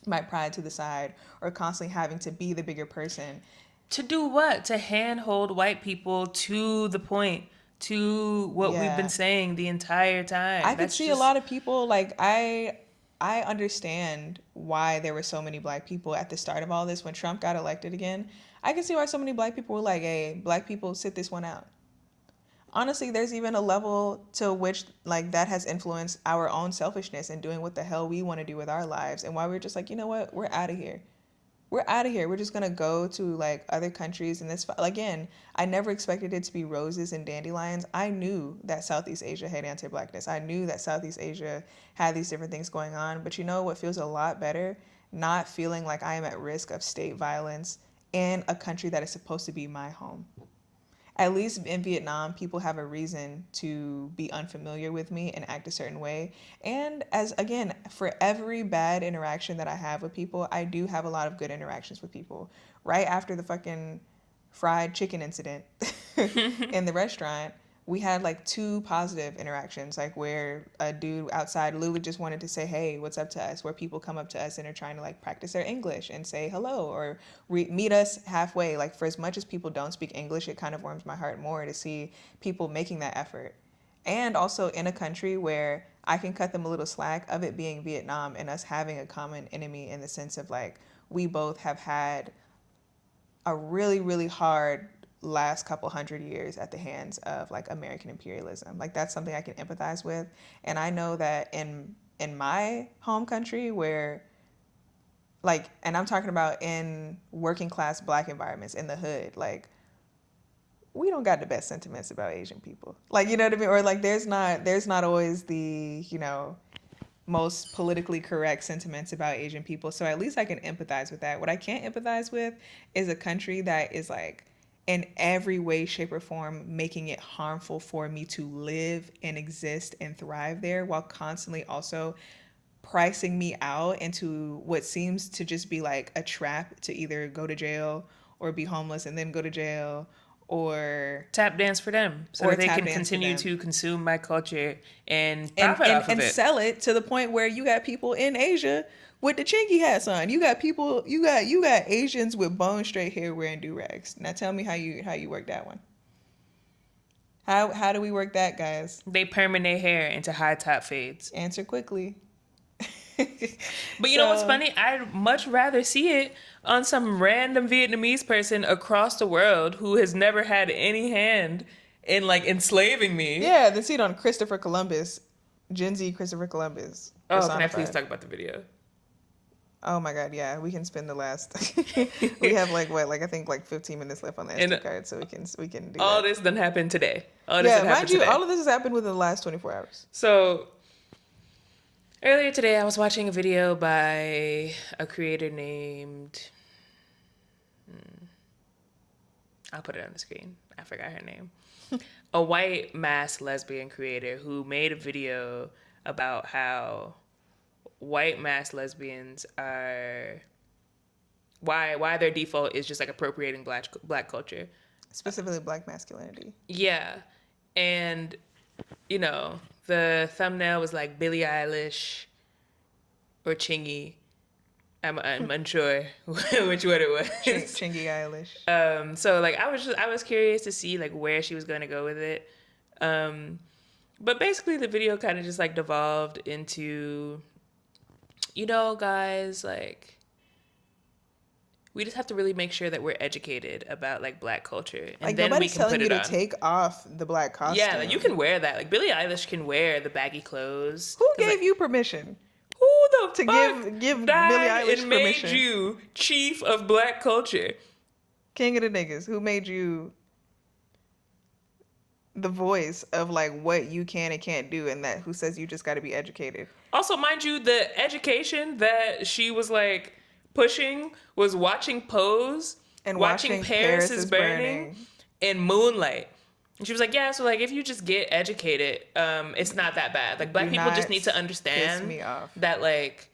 my pride to the side or constantly having to be the bigger person. To do what? To handhold white people to the point, to what we've been Yeah. saying the entire time. I could That's see a just lot of people like I understand why there were so many black people at the start of all this when Trump got elected again. I can see why so many black people were like, "Hey, black people, sit this one out." Honestly, there's even a level to which like that has influenced our own selfishness and doing what the hell we want to do with our lives, and why we're just like, you know what, we're out of here. We're out of here. We're just gonna go to like other countries, and this again. I never expected it to be roses and dandelions. I knew that Southeast Asia had anti-blackness. I knew that Southeast Asia had these different things going on. But you know what feels a lot better? Not feeling like I am at risk of state violence in a country that is supposed to be my home. At least in Vietnam, people have a reason to be unfamiliar with me and act a certain way. And as again, for every bad interaction that I have with people, I do have a lot of good interactions with people. Right after the fucking fried chicken incident in the restaurant, we had like two positive interactions, like where a dude outside literally just wanted to say, "Hey, what's up?" to us, where people come up to us and are trying to like practice their English and say hello or meet us halfway. Like, for as much as people don't speak English, it kind of warms my heart more to see people making that effort. And also in a country where I can cut them a little slack of it being Vietnam and us having a common enemy, in the sense of like we both have had a really, really hard last couple hundred years at the hands of like American imperialism. Like, that's something I can empathize with. And I know that in my home country, where like, and I'm talking about in working class black environments in the hood, like, we don't got the best sentiments about Asian people. Like, you know what I mean? Or like, there's not always the, most politically correct sentiments about Asian people. So at least I can empathize with that. What I can't empathize with is a country that is like in every way, shape, or form making it harmful for me to live and exist and thrive there, while constantly also pricing me out into what seems to just be like a trap to either go to jail or be homeless and then go to jail, or tap dance for them so that they tap can dance for continue them, to consume my culture and and profit and off of and it. sell it to the point where you got people in Asia with the chinky hats on. You got people, you got Asians with bone straight hair wearing do rags. Now tell me how you work that one. How do we work that, guys? They perm their hair into high top fades. Answer quickly. But you know what's So funny? I'd much rather see it on some random Vietnamese person across the world who has never had any hand in like enslaving me. yeah, then see it on Christopher Columbus, Gen Z Christopher Columbus Oh, can I please personified. talk about the video? Oh my God, yeah, we can spend the last. We have like what, like I think like 15 minutes left on the SD And card, so we can do all that. this done happened today. All this Yeah, done mind happened you, today. all of this has happened within the last 24 hours. So earlier today, I was watching a video by a creator named. I'll put it on the screen. I forgot her name. A white masked lesbian creator who made a video about how white masked lesbians are why their default is just like appropriating black culture. Specifically, black masculinity. Yeah, and you know the thumbnail was like Billie Eilish or Chingy. I'm unsure which one it was. Chingy Eilish. So like I was curious to see like where she was gonna go with it. But basically the video kind of just like devolved into, guys, like we just have to really make sure that we're educated about like black culture, and Like then we nobody's can telling put you it to on. take off the black costume. Yeah, like you can wear that. Like Billie Eilish can wear the baggy clothes. Who 'Cause, gave like, you permission who the to fuck give Billie died Eilish and made permission? you chief of black culture? King of the niggas. Who made you the voice of like what you can and can't do, and that who says you just got to be educated? Also, mind you, the education that she was like pushing was watching Pose, And watching watching Paris Paris is is Burning, Burning. and Moonlight. And she was like, yeah, so like if you just get educated, it's not that bad. Like black Do people just not need to piss understand me off. that like,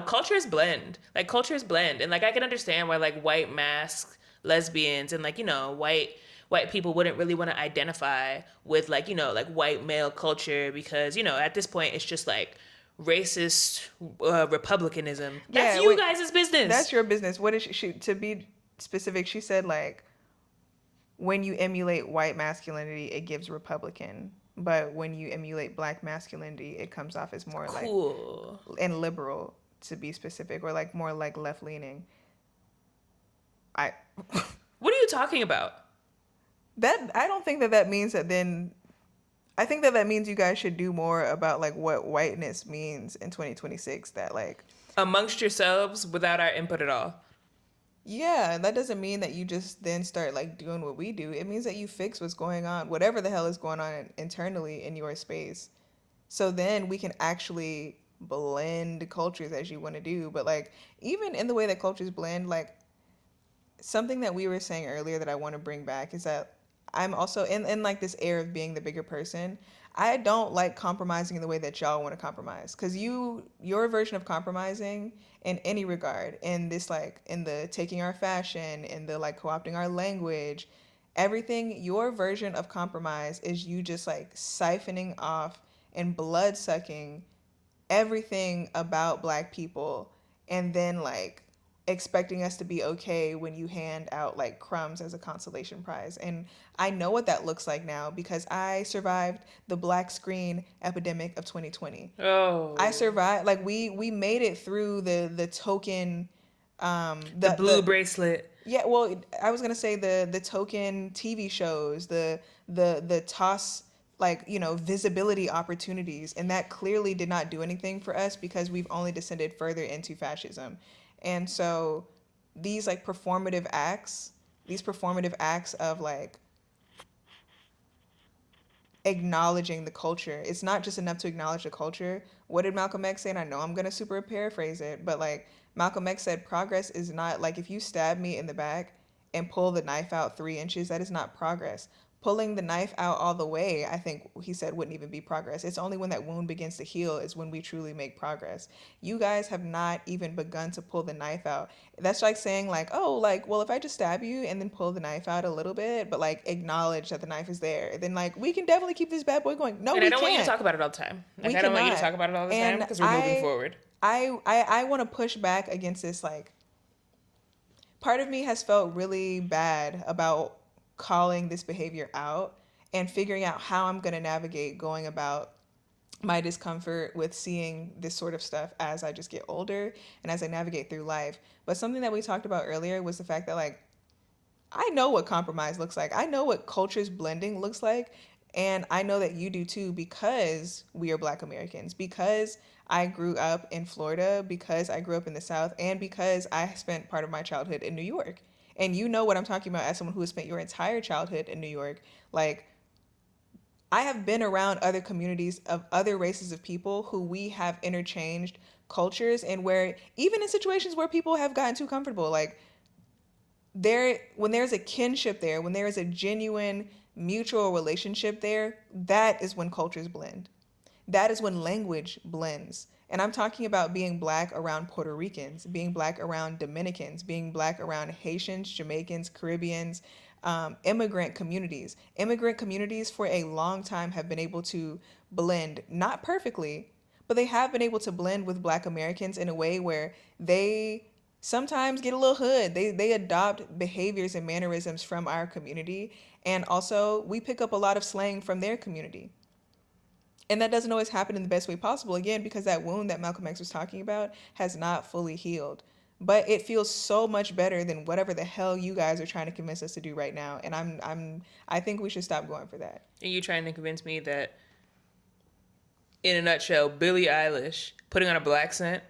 cultures blend. Like cultures blend. And like I can understand why like white mask lesbians and like, white people wouldn't really want to identify with like, like white male culture because, at this point it's just like racist republicanism. That's Yeah, you wait, guys' business. that's your business. What is she to be specific? She said like when you emulate white masculinity, it gives Republican. But when you emulate black masculinity, it comes off as more Cool. like and liberal, to be specific, or like more like left leaning. I What are you talking about? I don't think that means that then. I think that means you guys should do more about like what whiteness means in 2026. That like Amongst yourselves without our input at all. yeah, that doesn't mean that you just then start like doing what we do. It means that you fix what's going on, whatever the hell is going on internally in your space. So then we can actually blend cultures as you want to do. But like even in the way that cultures blend, like something that we were saying earlier that I want to bring back is that I'm also in like this air of being the bigger person. I don't like compromising in the way that y'all want to compromise, because your version of compromising in any regard, in this like in the taking our fashion, in the like co-opting our language, everything, your version of compromise is you just like siphoning off and blood sucking everything about black people, and then like expecting us to be okay when you hand out like crumbs as a consolation prize. And I know what that looks like now because I survived the black screen epidemic of 2020. Oh. I survived, like we made it through the token The blue bracelet. yeah, well, I was gonna say the token TV shows, the toss, like visibility opportunities, and that clearly did not do anything for us because we've only descended further into fascism. And so these performative acts of like acknowledging the culture. It's not just enough to acknowledge the culture. What did Malcolm X say? And I know I'm gonna super paraphrase it, but like Malcolm X said, progress is not like if you stab me in the back and pull the knife out 3 inches, that is not progress. Pulling the knife out all the way, I think he said, wouldn't even be progress. It's only when that wound begins to heal is when we truly make progress. You guys have not even begun to pull the knife out. That's like saying like, oh, like, well, if I just stab you and then pull the knife out a little bit, but like acknowledge that the knife is there, then like we can definitely keep this bad boy going. No, And we I don't want you to can't. talk about it all the time. Like We I don't want you to cannot. talk about it all the time And because we're moving forward. I want to push back against this. Like, part of me has felt really bad about calling this behavior out and figuring out how I'm going to navigate going about my discomfort with seeing this sort of stuff as I just get older and as I navigate through life. But something that we talked about earlier was the fact that like I know what compromise looks like. I know what cultures blending looks like. And I know that you do too, because we are Black Americans, because I grew up in Florida, because I grew up in the South, and because I spent part of my childhood in New York. And you know what I'm talking about as someone who has spent your entire childhood in New York. Like, I have been around other communities of other races of people who we have interchanged cultures, and where even in situations where people have gotten too comfortable, like when there's a kinship there, when there is a genuine mutual relationship there, that is when cultures blend. That is when language blends. And I'm talking about being Black around Puerto Ricans, being Black around Dominicans, being Black around Haitians, Jamaicans, Caribbeans, immigrant communities. Immigrant communities for a long time have been able to blend, not perfectly, but they have been able to blend with Black Americans in a way where they sometimes get a little hood. They adopt behaviors and mannerisms from our community. And also, we pick up a lot of slang from their community. And that doesn't always happen in the best way possible, again, because that wound that Malcolm X was talking about has not fully healed. But it feels so much better than whatever the hell you guys are trying to convince us to do right now. And I think we should stop going for that. Are you trying to convince me that, in a nutshell, Billie Eilish putting on a black scent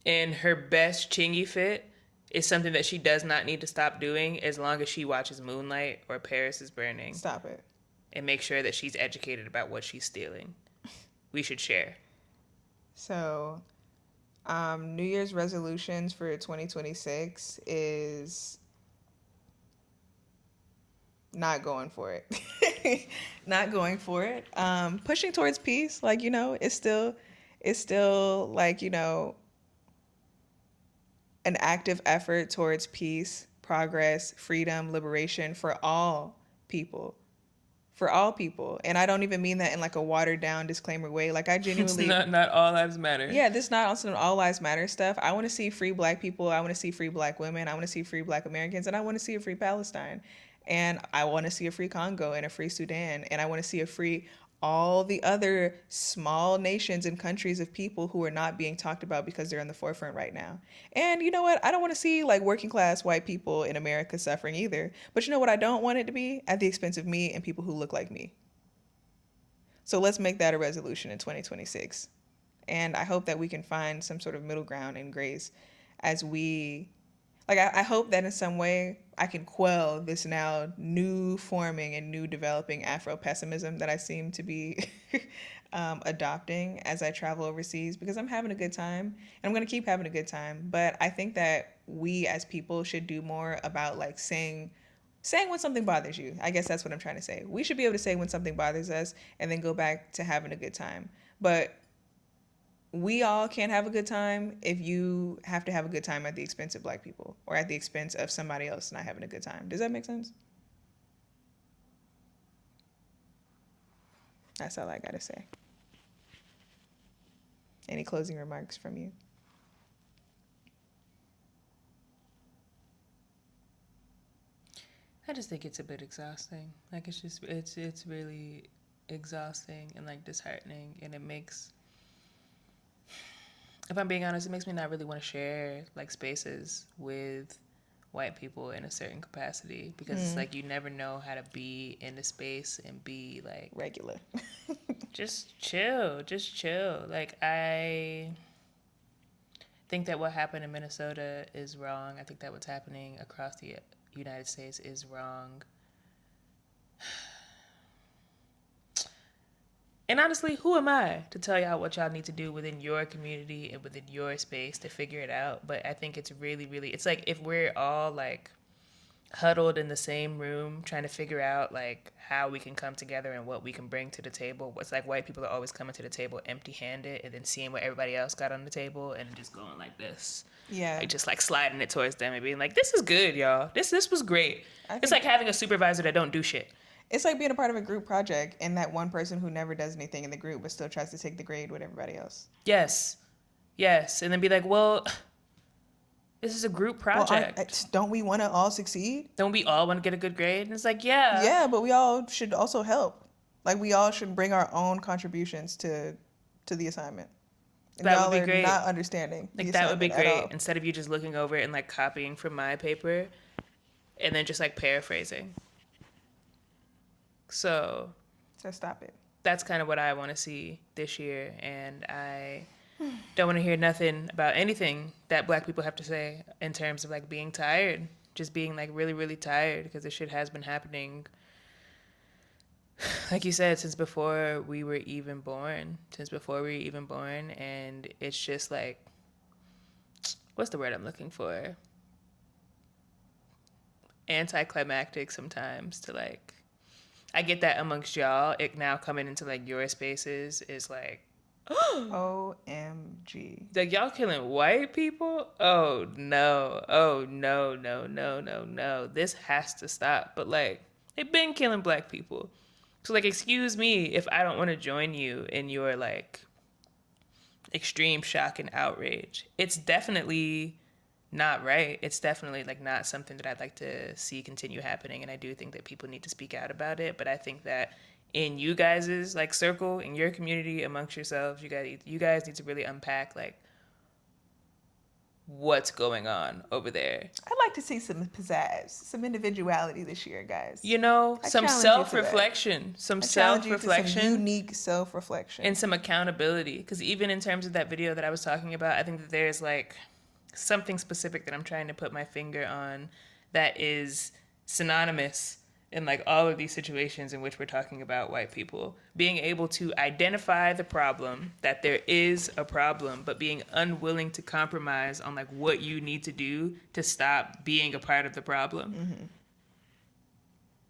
in her best chingy fit is something that she does not need to stop doing as long as she watches Moonlight or Paris is Burning Stop it. and make sure that she's educated about what she's stealing? We should share. So, New Year's resolutions for 2026 is not going for it. Not going for it. Pushing towards peace, like, it's still like, an active effort towards peace, progress, freedom, liberation for all people. For all people. And I don't even mean that in like a watered down disclaimer way. Like, I genuinely, It's not all lives matter. yeah, this is not also all lives matter stuff. I want to see free Black people. I want to see free Black women. I want to see free Black Americans. And I want to see a free Palestine. And I want to see a free Congo and a free Sudan. And I want to see a free all the other small nations and countries of people who are not being talked about because they're in the forefront right now. And you know what? I don't want to see like working class white people in America suffering either. But you know what I don't want it to be? At the expense of me and people who look like me. So let's make that a resolution in 2026. And I hope that we can find some sort of middle ground and grace as we, like, I hope that in some way I can quell this now new forming and new developing Afro-pessimism that I seem to be adopting as I travel overseas, because I'm having a good time and I'm going to keep having a good time. But I think that we as people should do more about like saying when something bothers you. I guess that's what I'm trying to say. We should be able to say when something bothers us and then go back to having a good time. But we all can't have a good time if you have to have a good time at the expense of Black people or at the expense of somebody else not having a good time. Does that make sense? That's all I gotta say. Any closing remarks from you? I just think it's a bit exhausting. Like, it's really exhausting and like disheartening, and it makes, if I'm being honest, it makes me not really want to share like spaces with white people in a certain capacity, because it's like you never know how to be in the space and be like Regular. just chill. Like, I think that what happened in Minnesota is wrong. I think that what's happening across the United States is wrong. And honestly, who am I to tell y'all what y'all need to do within your community and within your space to figure it out? But I think it's really, it's like if we're all like huddled in the same room trying to figure out like how we can come together and what we can bring to the table. It's like white people are always coming to the table empty-handed and then seeing what everybody else got on the table and just going like this. Yeah. Like just like sliding it towards them and being like, this is good, y'all. This was great. It's like having a supervisor that don't do shit. It's like being a part of a group project and that one person who never does anything in the group but still tries to take the grade with everybody else. Yes. And then be like, well, this is a group project. Well, don't we want to all succeed? Don't we all want to get a good grade? And it's like, yeah. Yeah, but we all should also help. Like, we all should bring our own contributions to the assignment. And that would be great. Not understanding. Like, that would be great. Instead of you just looking over it and like copying from my paper and then just like paraphrasing. So So stop it. That's kind of what I want to see this year, and I don't want to hear nothing about anything that Black people have to say in terms of like being tired, just being like really, really tired, because this shit has been happening, like you said, since before we were even born, and it's just like, what's the word I'm looking for? Anticlimactic sometimes to like, I get that amongst y'all, it now coming into like your spaces is like, OMG. like y'all killing white people? Oh no. Oh no, no, no, no, no. This has to stop. But like, they've been killing black people. So like, excuse me if I don't want to join you in your like extreme shock and outrage. It's definitely not right. It's definitely like not something that I'd like to see continue happening, and I do think that people need to speak out about it. But I think that in you guys's like circle, in your community, amongst yourselves, you guys need to really unpack like what's going on over there. I'd like to see some pizzazz, some individuality this year, guys. You know, some self-reflection, some unique self-reflection, and some accountability. Because even in terms of that video that I was talking about, I think that there's like something specific that I'm trying to put my finger on that is synonymous in like all of these situations in which we're talking about white people. Being able to identify the problem, that there is a problem, but being unwilling to compromise on like what you need to do to stop being a part of the problem. Mm-hmm.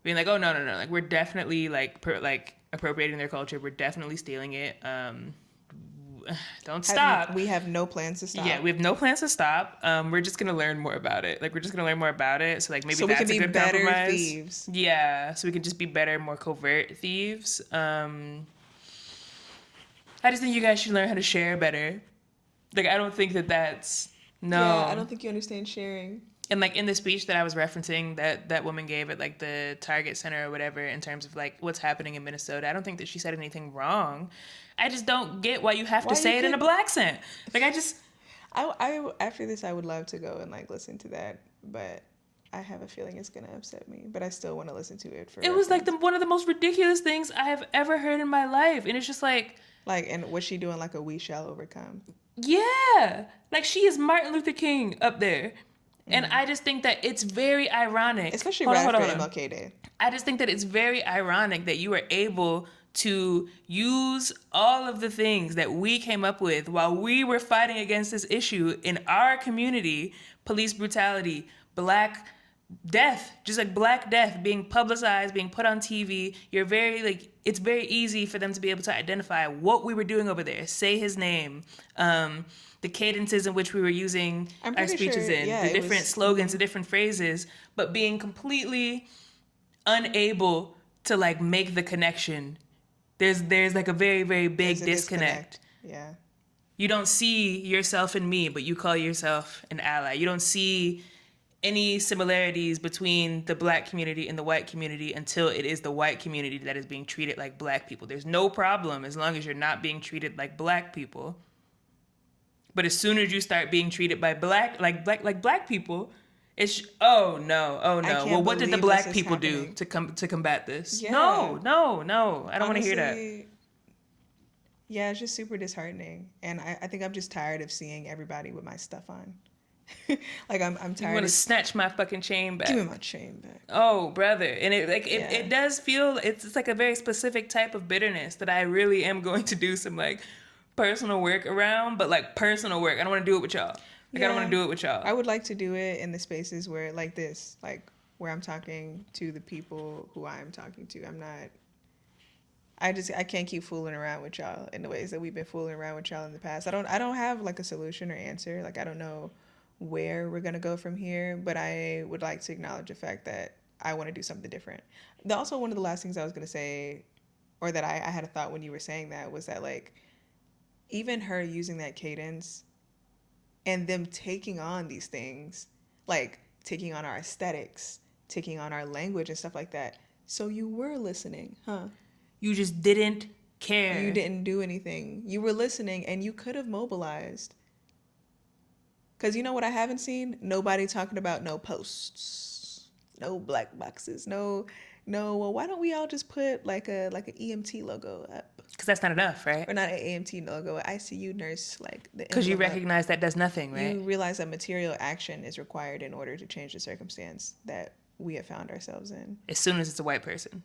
Being like, oh no, like we're definitely like appropriating their culture. We're definitely stealing it. Don't stop. We have no plans to stop. Yeah, we have no plans to stop. We're just gonna learn more about it. Like we're just gonna learn more about it. So like maybe that's a good compromise. So we can be better thieves. Yeah, so we can just be better, more covert thieves. I just think you guys should learn how to share better. Like I don't think that's Yeah, I don't think you understand sharing. And like in the speech that I was referencing that woman gave at like the Target Center or whatever, in terms of like what's happening in Minnesota, I don't think that she said anything wrong. I just don't get why you have to say it in a black accent. Like I after this I would love to go and like listen to that, but I have a feeling it's gonna upset me. But I still want to listen to it. It was like one of the most ridiculous things I have ever heard in my life, and it's just like and what's she doing? Like a "We shall overcome." Yeah, like she is Martin Luther King up there. And I just think that it's very ironic. Especially right after MLK Day. I just think that it's very ironic that you were able to use all of the things that we came up with while we were fighting against this issue in our community, police brutality, black death, just like black death being publicized, being put on TV. You're very like, it's very easy for them to be able to identify what we were doing over there, say his name, the cadences in which we were using our speeches the different slogans, the different phrases, but being completely unable to like make the connection. There's like a very, very big disconnect. Yeah. You don't see yourself in me, but you call yourself an ally. You don't see any similarities between the black community and the white community until it is the white community that is being treated like black people. There's no problem as long as you're not being treated like black people. But as soon as you start being treated by black people, it's oh no. Well, what did the black people do to combat this? Yeah. No. I don't want to hear that. Yeah, it's just super disheartening, and I think I'm just tired of seeing everybody with my stuff on. Like I'm tired. You want to snatch my fucking chain back? Give me my chain back. Oh, brother, and it does feel it's like a very specific type of bitterness that I really am going to do some like personal work around, but like personal work. I don't want to do it with y'all. Like I don't want to do it with y'all. I would like to do it in the spaces where like this, like where I'm talking to the people who I'm talking to. I can't keep fooling around with y'all in the ways that we've been fooling around with y'all in the past. I don't have like a solution or answer. Like I don't know where we're gonna go from here, but I would like to acknowledge the fact that I want to do something different. Also, one of the last things I was gonna say, or that I had a thought when you were saying that, was that like even her using that cadence and them taking on these things, like taking on our aesthetics, taking on our language and stuff like that. So you were listening, huh? You just didn't care. You didn't do anything. You were listening and you could have mobilized. Because you know what I haven't seen? Nobody talking about no posts, no black boxes, no No, well, why don't we all just put like an EMT logo up, Because that's not enough, right? or not an AMT logo, an ICU nurse, like the Because you emblem up. recognize that does nothing, right? You realize that material action is required in order to change the circumstance that we have found ourselves in. As soon as it's a white person.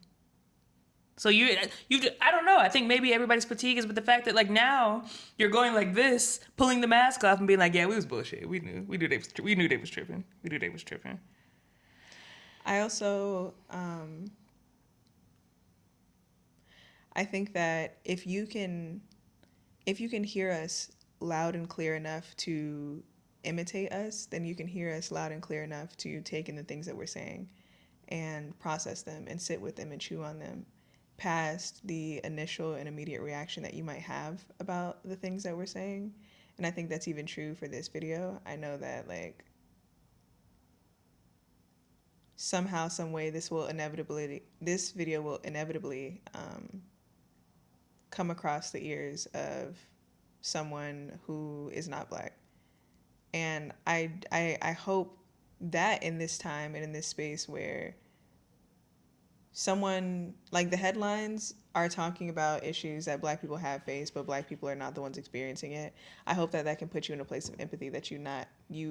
So I don't know. I think maybe everybody's fatigue is with the fact that like now you're going like this, pulling the mask off and being like, yeah, we was bullshit. We knew they was tripping. We knew they was tripping. I also, I think that if you can hear us loud and clear enough to imitate us, then you can hear us loud and clear enough to take in the things that we're saying and process them and sit with them and chew on them past the initial and immediate reaction that you might have about the things that we're saying. And I think that's even true for this video. I know that like somehow, some way, this video will inevitably come across the ears of someone who is not Black. And I hope that in this time and in this space where someone, like, the headlines are talking about issues that Black people have faced, but Black people are not the ones experiencing it. I hope that that can put you in a place of empathy that you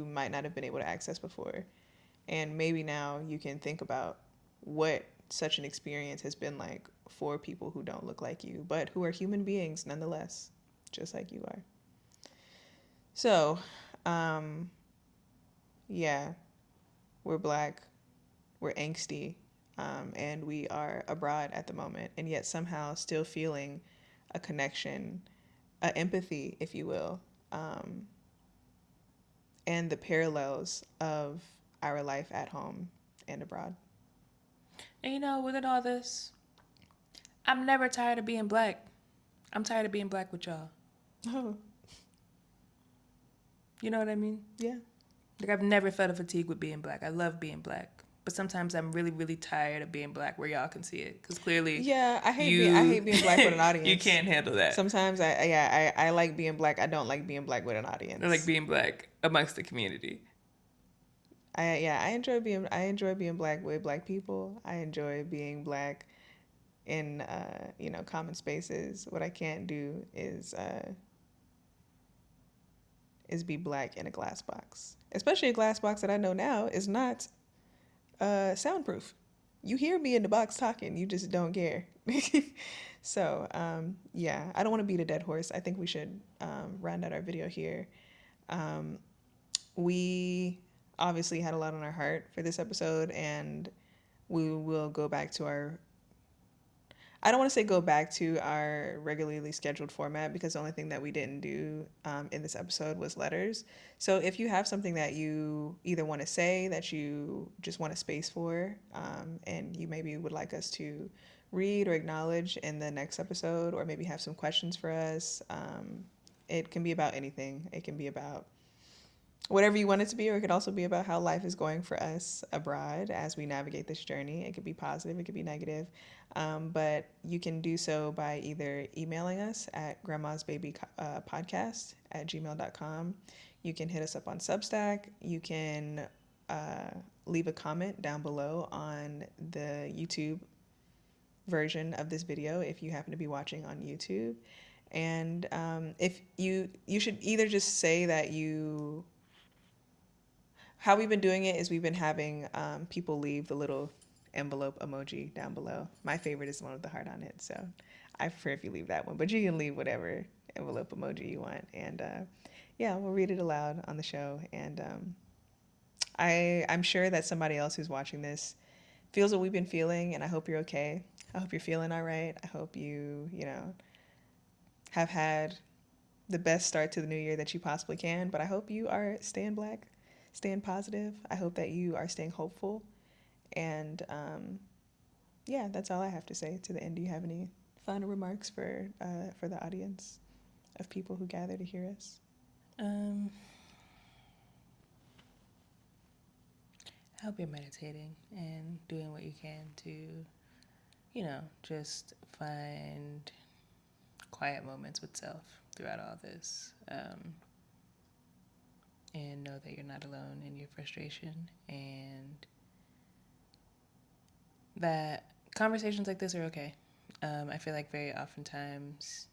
might not have been able to access before. And maybe now you can think about what such an experience has been like for people who don't look like you, but who are human beings nonetheless, just like you are. So, yeah, we're Black, we're angsty, and we are abroad at the moment, and yet somehow still feeling a connection, a empathy, if you will, and the parallels of our life at home and abroad. And you know, within all this, I'm never tired of being Black. I'm tired of being Black with y'all. Oh, You know what I mean? yeah. Like, I've never felt a fatigue with being Black. I love being Black. But sometimes I'm really, really tired of being Black where y'all can see it. Because clearly, Yeah, I hate being Black with an audience. You can't handle that. Sometimes I like being Black. I don't like being Black with an audience. I like being Black amongst the community. I enjoy being Black with Black people. I enjoy being Black in common spaces. What I can't do is be Black in a glass box, especially a glass box that I know now is not soundproof. You hear me in the box talking, you just don't care. So I don't want to beat a dead horse. I think we should round out our video here. We obviously had a lot on our heart for this episode, and we will go back to our, I don't want to say go back to our regularly scheduled format, because the only thing that we didn't do in this episode was letters. So if you have something that you either want to say that you just want a space for, and you maybe would like us to read or acknowledge in the next episode, or maybe have some questions for us, it can be about anything. It can be about whatever you want it to be, or it could also be about how life is going for us abroad as we navigate this journey. It could be positive, it could be negative, but you can do so by either emailing us at grandmasbabypodcast@gmail.com. You can hit us up on Substack. You can leave a comment down below on the YouTube version of this video if you happen to be watching on YouTube. And if you should either just say that how we've been doing it is we've been having people leave the little envelope emoji down below. My favorite is the one with the heart on it, so I prefer if you leave that one. But you can leave whatever envelope emoji you want, and we'll read it aloud on the show. And I'm sure that somebody else who's watching this feels what we've been feeling, and I hope you're okay. I hope you're feeling all right. I hope you have had the best start to the new year that you possibly can. But I hope you are staying Black, staying positive. I hope that you are staying hopeful. And that's all I have to say to the end. Do you have any final remarks for the audience of people who gather to hear us? I hope you're meditating and doing what you can to, just find quiet moments with self throughout all this. And know that you're not alone in your frustration, and that conversations like this are okay. I feel like very oftentimes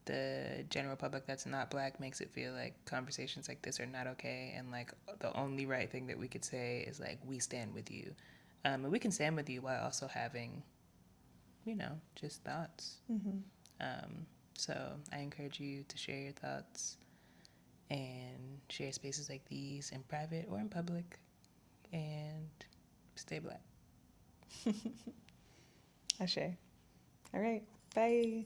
the general public that's not black makes it feel like conversations like this are not okay, and like the only right thing that we could say is like, we stand with you. And we can stand with you while also having, just thoughts. Mm-hmm. So I encourage you to share your thoughts and share spaces like these in private or in public, and stay black. Ashe. All right. Bye.